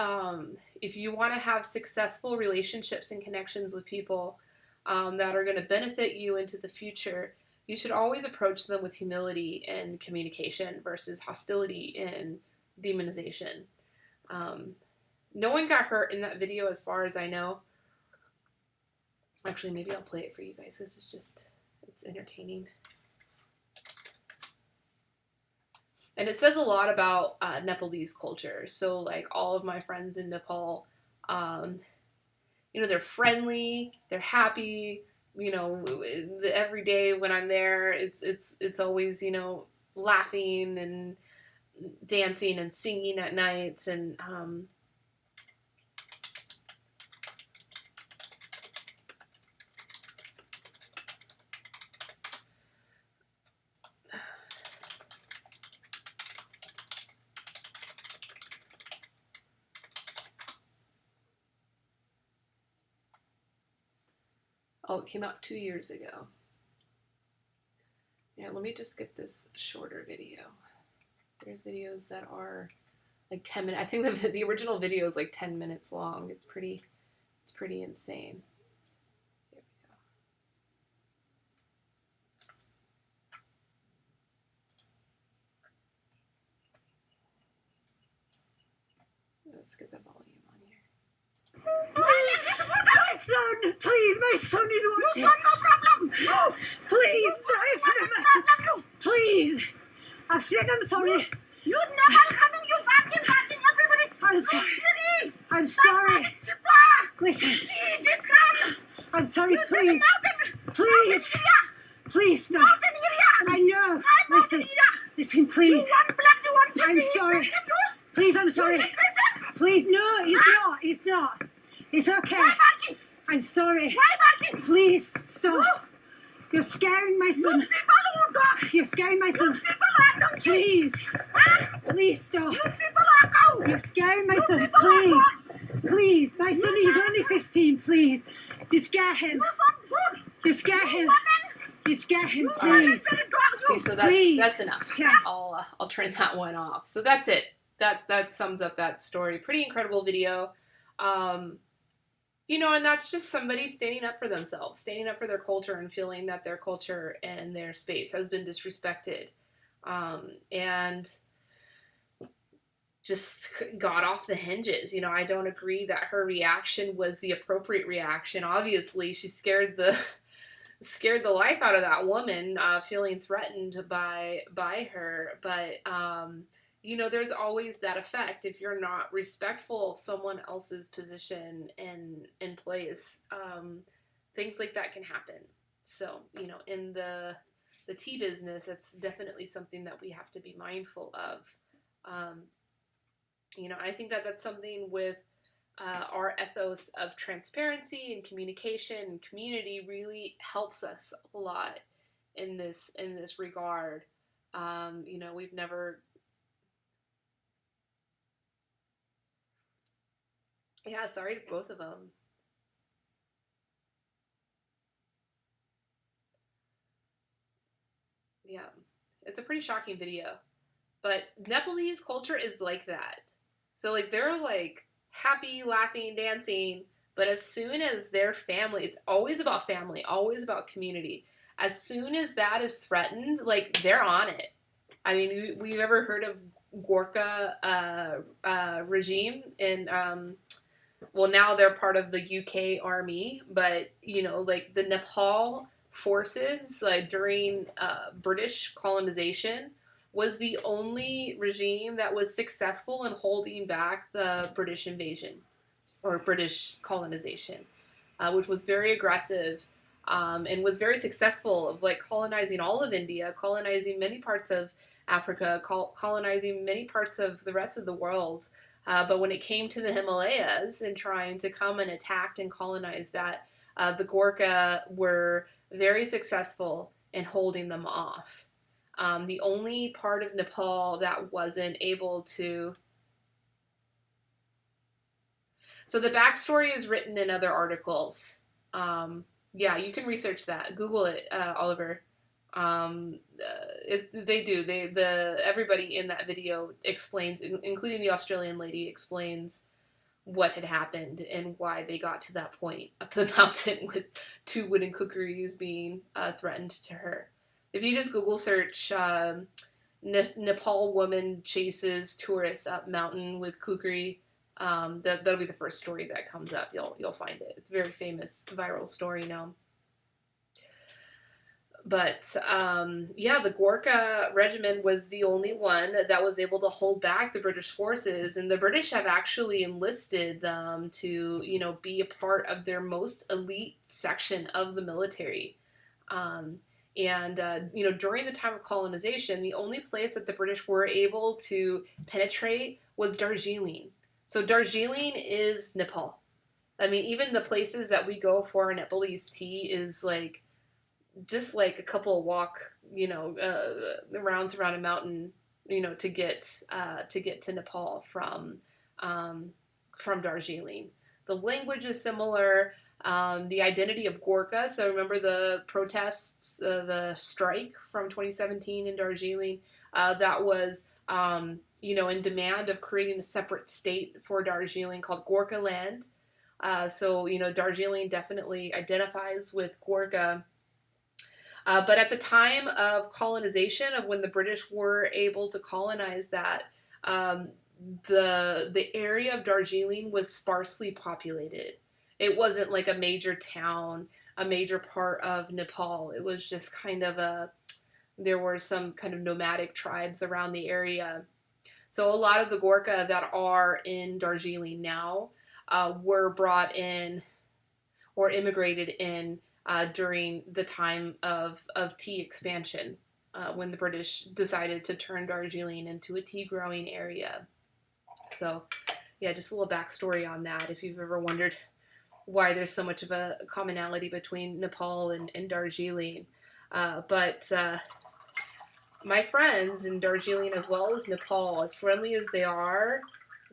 if you want to have successful relationships and connections with people that are going to benefit you into the future, you should always approach them with humility and communication versus hostility and demonization. No one got hurt in that video as far as I know. Actually, maybe I'll play it for you guys. This is just, it's entertaining. And it says a lot about Nepalese culture. So, like, all of my friends in Nepal, they're friendly, they're happy. Every day when I'm there, it's always, laughing and dancing and singing at nights. And it came out 2 years ago. Yeah, let me just get this shorter video. There's videos that are like 10 minutes. I think the original video is like 10 minutes long. It's pretty insane. Here we go. Let's get the volume on here. My son, please, my son is watching. No problem. No, please, please. I've said I'm sorry. You never coming, you barking, everybody. I'm sorry. I'm sorry. Listen. I'm sorry, please. Please. Please stop. I know. Listen, please. I'm sorry. Please, I'm sorry. Please, no, it's not. It's okay. I'm sorry. Please stop. You're scaring my son. You're scaring my son. Please. Please stop. You're scaring my son. Please. Please. My son, he's only 15. Please. You scare him. You scare him. You scare him, please. See, so that's enough. Yeah. I'll turn that one off. So that's it. That sums up that story. Pretty incredible video. And that's just somebody standing up for themselves, standing up for their culture and feeling that their culture and their space has been disrespected. And just got off the hinges. I don't agree that her reaction was the appropriate reaction. Obviously, she scared the life out of that woman, feeling threatened by her. But there's always that effect. If you're not respectful of someone else's position and in place, things like that can happen. So, in the tea business, that's definitely something that we have to be mindful of. I think that that's something with our ethos of transparency and communication and community really helps us a lot in this regard. We've never. Yeah, sorry to both of them. Yeah, it's a pretty shocking video. But Nepalese culture is like that. So, like, they're, like, happy, laughing, dancing, but as soon as their family, it's always about family, always about community. As soon as that is threatened, like, they're on it. I mean, we've ever heard of Gorkha regime in now they're part of the UK army, but like the Nepal forces during British colonization was the only regime that was successful in holding back the British invasion or British colonization, which was very aggressive and was very successful of like colonizing all of India, colonizing many parts of Africa, colonizing many parts of the rest of the world. But when it came to the Himalayas and trying to come and attack and colonize that, the Gorkha were very successful in holding them off. The only part of Nepal that wasn't able to... So the backstory is written in other articles. Yeah, you can research that. Google it, Oliver. They do. Everybody in that video explains, including the Australian lady, explains what had happened and why they got to that point up the mountain with 2 wooden kukris being threatened to her. If you just Google search Nepal woman chases tourists up mountain with kukri, That'll be the first story that comes up. You'll find it. It's a very famous viral story now. But yeah, the Gorkha Regiment was the only one that was able to hold back the British forces, and the British have actually enlisted them to, be a part of their most elite section of the military. During the time of colonization, the only place that the British were able to penetrate was Darjeeling. So Darjeeling is Nepal. I mean, even the places that we go for Nepalese tea is like just like a couple of walk, rounds around a mountain, to get to Nepal from Darjeeling. The language is similar. The identity of Gorkha. So remember the protests, the strike from 2017 in Darjeeling. That was, in demand of creating a separate state for Darjeeling called Gorkha land. Darjeeling definitely identifies with Gorkha. But at the time of colonization, of when the British were able to colonize that, the area of Darjeeling was sparsely populated. It wasn't like a major town, a major part of Nepal. It was just kind of there were some kind of nomadic tribes around the area. So a lot of the Gorkha that are in Darjeeling now were brought in or immigrated in during the time of tea expansion, when the British decided to turn Darjeeling into a tea growing area. So, yeah, just a little backstory on that if you've ever wondered why there's so much of a commonality between Nepal and Darjeeling. But my friends in Darjeeling as well as Nepal, as friendly as they are,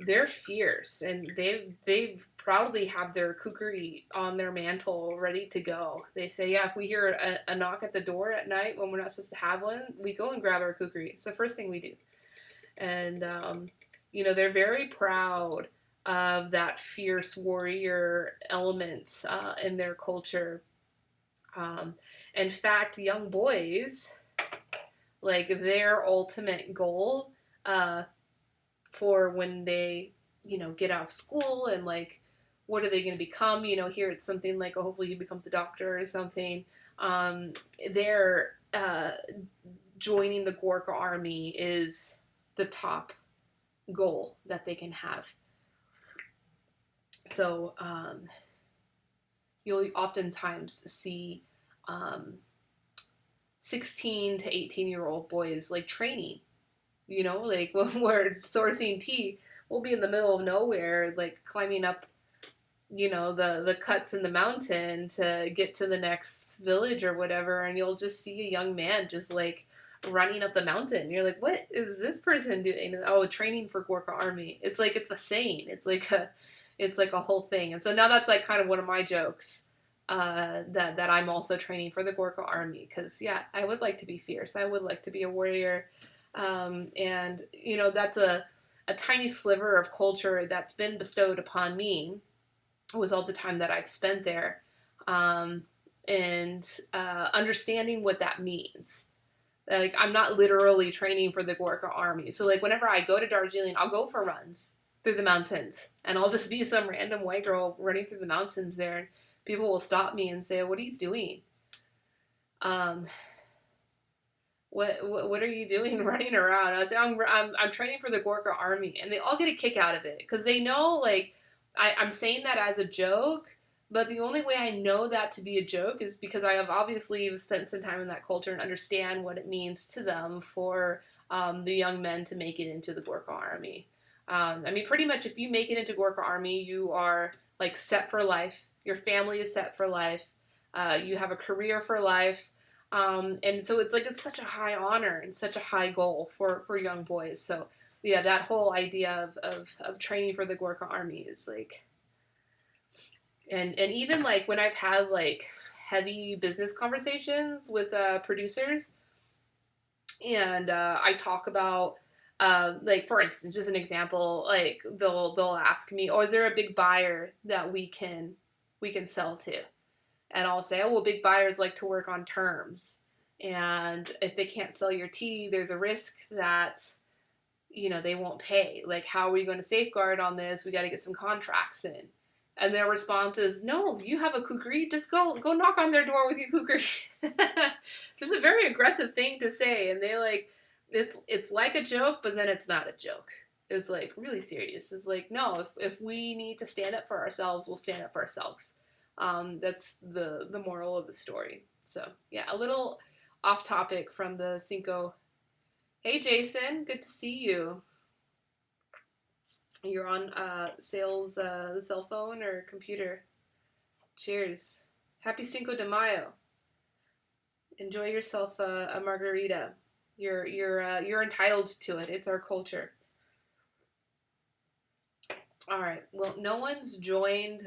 they're fierce, and they've proudly have their kukri on their mantle ready to go. They say, yeah, if we hear a knock at the door at night when we're not supposed to have one, we go and grab our kukri. It's the first thing we do. And they're very proud of that fierce warrior element in their culture. In fact, young boys, like their ultimate goal for when they, get out of school and like, what are they going to become? Here it's something like, oh, hopefully he becomes a doctor or something. They're joining the Gorkha army is the top goal that they can have. So you'll oftentimes see 16 to 18-year-old boys like training, like when we're sourcing tea, we'll be in the middle of nowhere, like climbing up, the cuts in the mountain to get to the next village or whatever. And you'll just see a young man just like running up the mountain. You're like, what is this person doing? Oh, training for Gorkha army. It's like, it's a saying. It's like a whole thing. And so now that's like kind of one of my jokes, that I'm also training for the Gorkha army. Cause yeah, I would like to be fierce. I would like to be a warrior. And that's a tiny sliver of culture that's been bestowed upon me with all the time that I've spent there, and understanding what that means. Like, I'm not literally training for the Gorkha army. So, like, whenever I go to Darjeeling, I'll go for runs through the mountains. And I'll just be some random white girl running through the mountains there. And people will stop me and say, what are you doing? What are you doing running around? I say, I'm training for the Gorkha army. And they all get a kick out of it. Because they know, like, I'm saying that as a joke, but the only way I know that to be a joke is because I have obviously spent some time in that culture and understand what it means to them for the young men to make it into the Gorkha army. Pretty much if you make it into Gorkha army, you are like set for life. Your family is set for life. You have a career for life. And so it's such a high honor and such a high goal for young boys. So yeah, that whole idea of training for the Gorkha army is like, and even like when I've had like heavy business conversations with producers, and I talk about like, for instance, just an example, like they'll ask me, oh, is there a big buyer that we can sell to? And I'll say, oh, well, big buyers like to work on terms. And if they can't sell your tea, there's a risk that, they won't pay. Like, how are we going to safeguard on this? We got to get some contracts in. And their response is, no, you have a kukri, just go knock on their door with your kukri. Just a very aggressive thing to say. And they like, it's like a joke, but then it's not a joke. It's like really serious. It's like, no, if we need to stand up for ourselves, we'll stand up for ourselves. That's the moral of the story. So yeah, a little off topic from the Cinco. Hey Jason, good to see you. You're on Sale's cell phone or computer. Cheers. Happy Cinco de Mayo. Enjoy yourself a margarita. You're entitled to it. It's our culture. All right. Well, no one's joined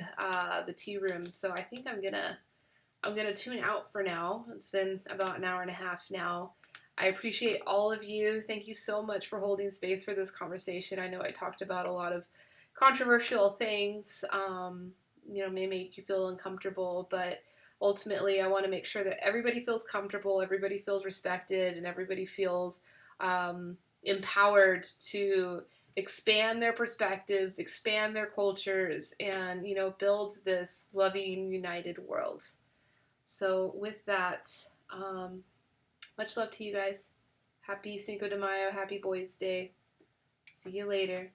the tea room, so I think I'm gonna tune out for now. It's been about an hour and a half now. I appreciate all of you. Thank you so much for holding space for this conversation. I know I talked about a lot of controversial things, may make you feel uncomfortable, but ultimately I want to make sure that everybody feels comfortable, everybody feels respected, and everybody feels empowered to expand their perspectives, expand their cultures, and, build this loving, united world. So with that, much love to you guys. Happy Cinco de Mayo. Happy Boys Day. See you later.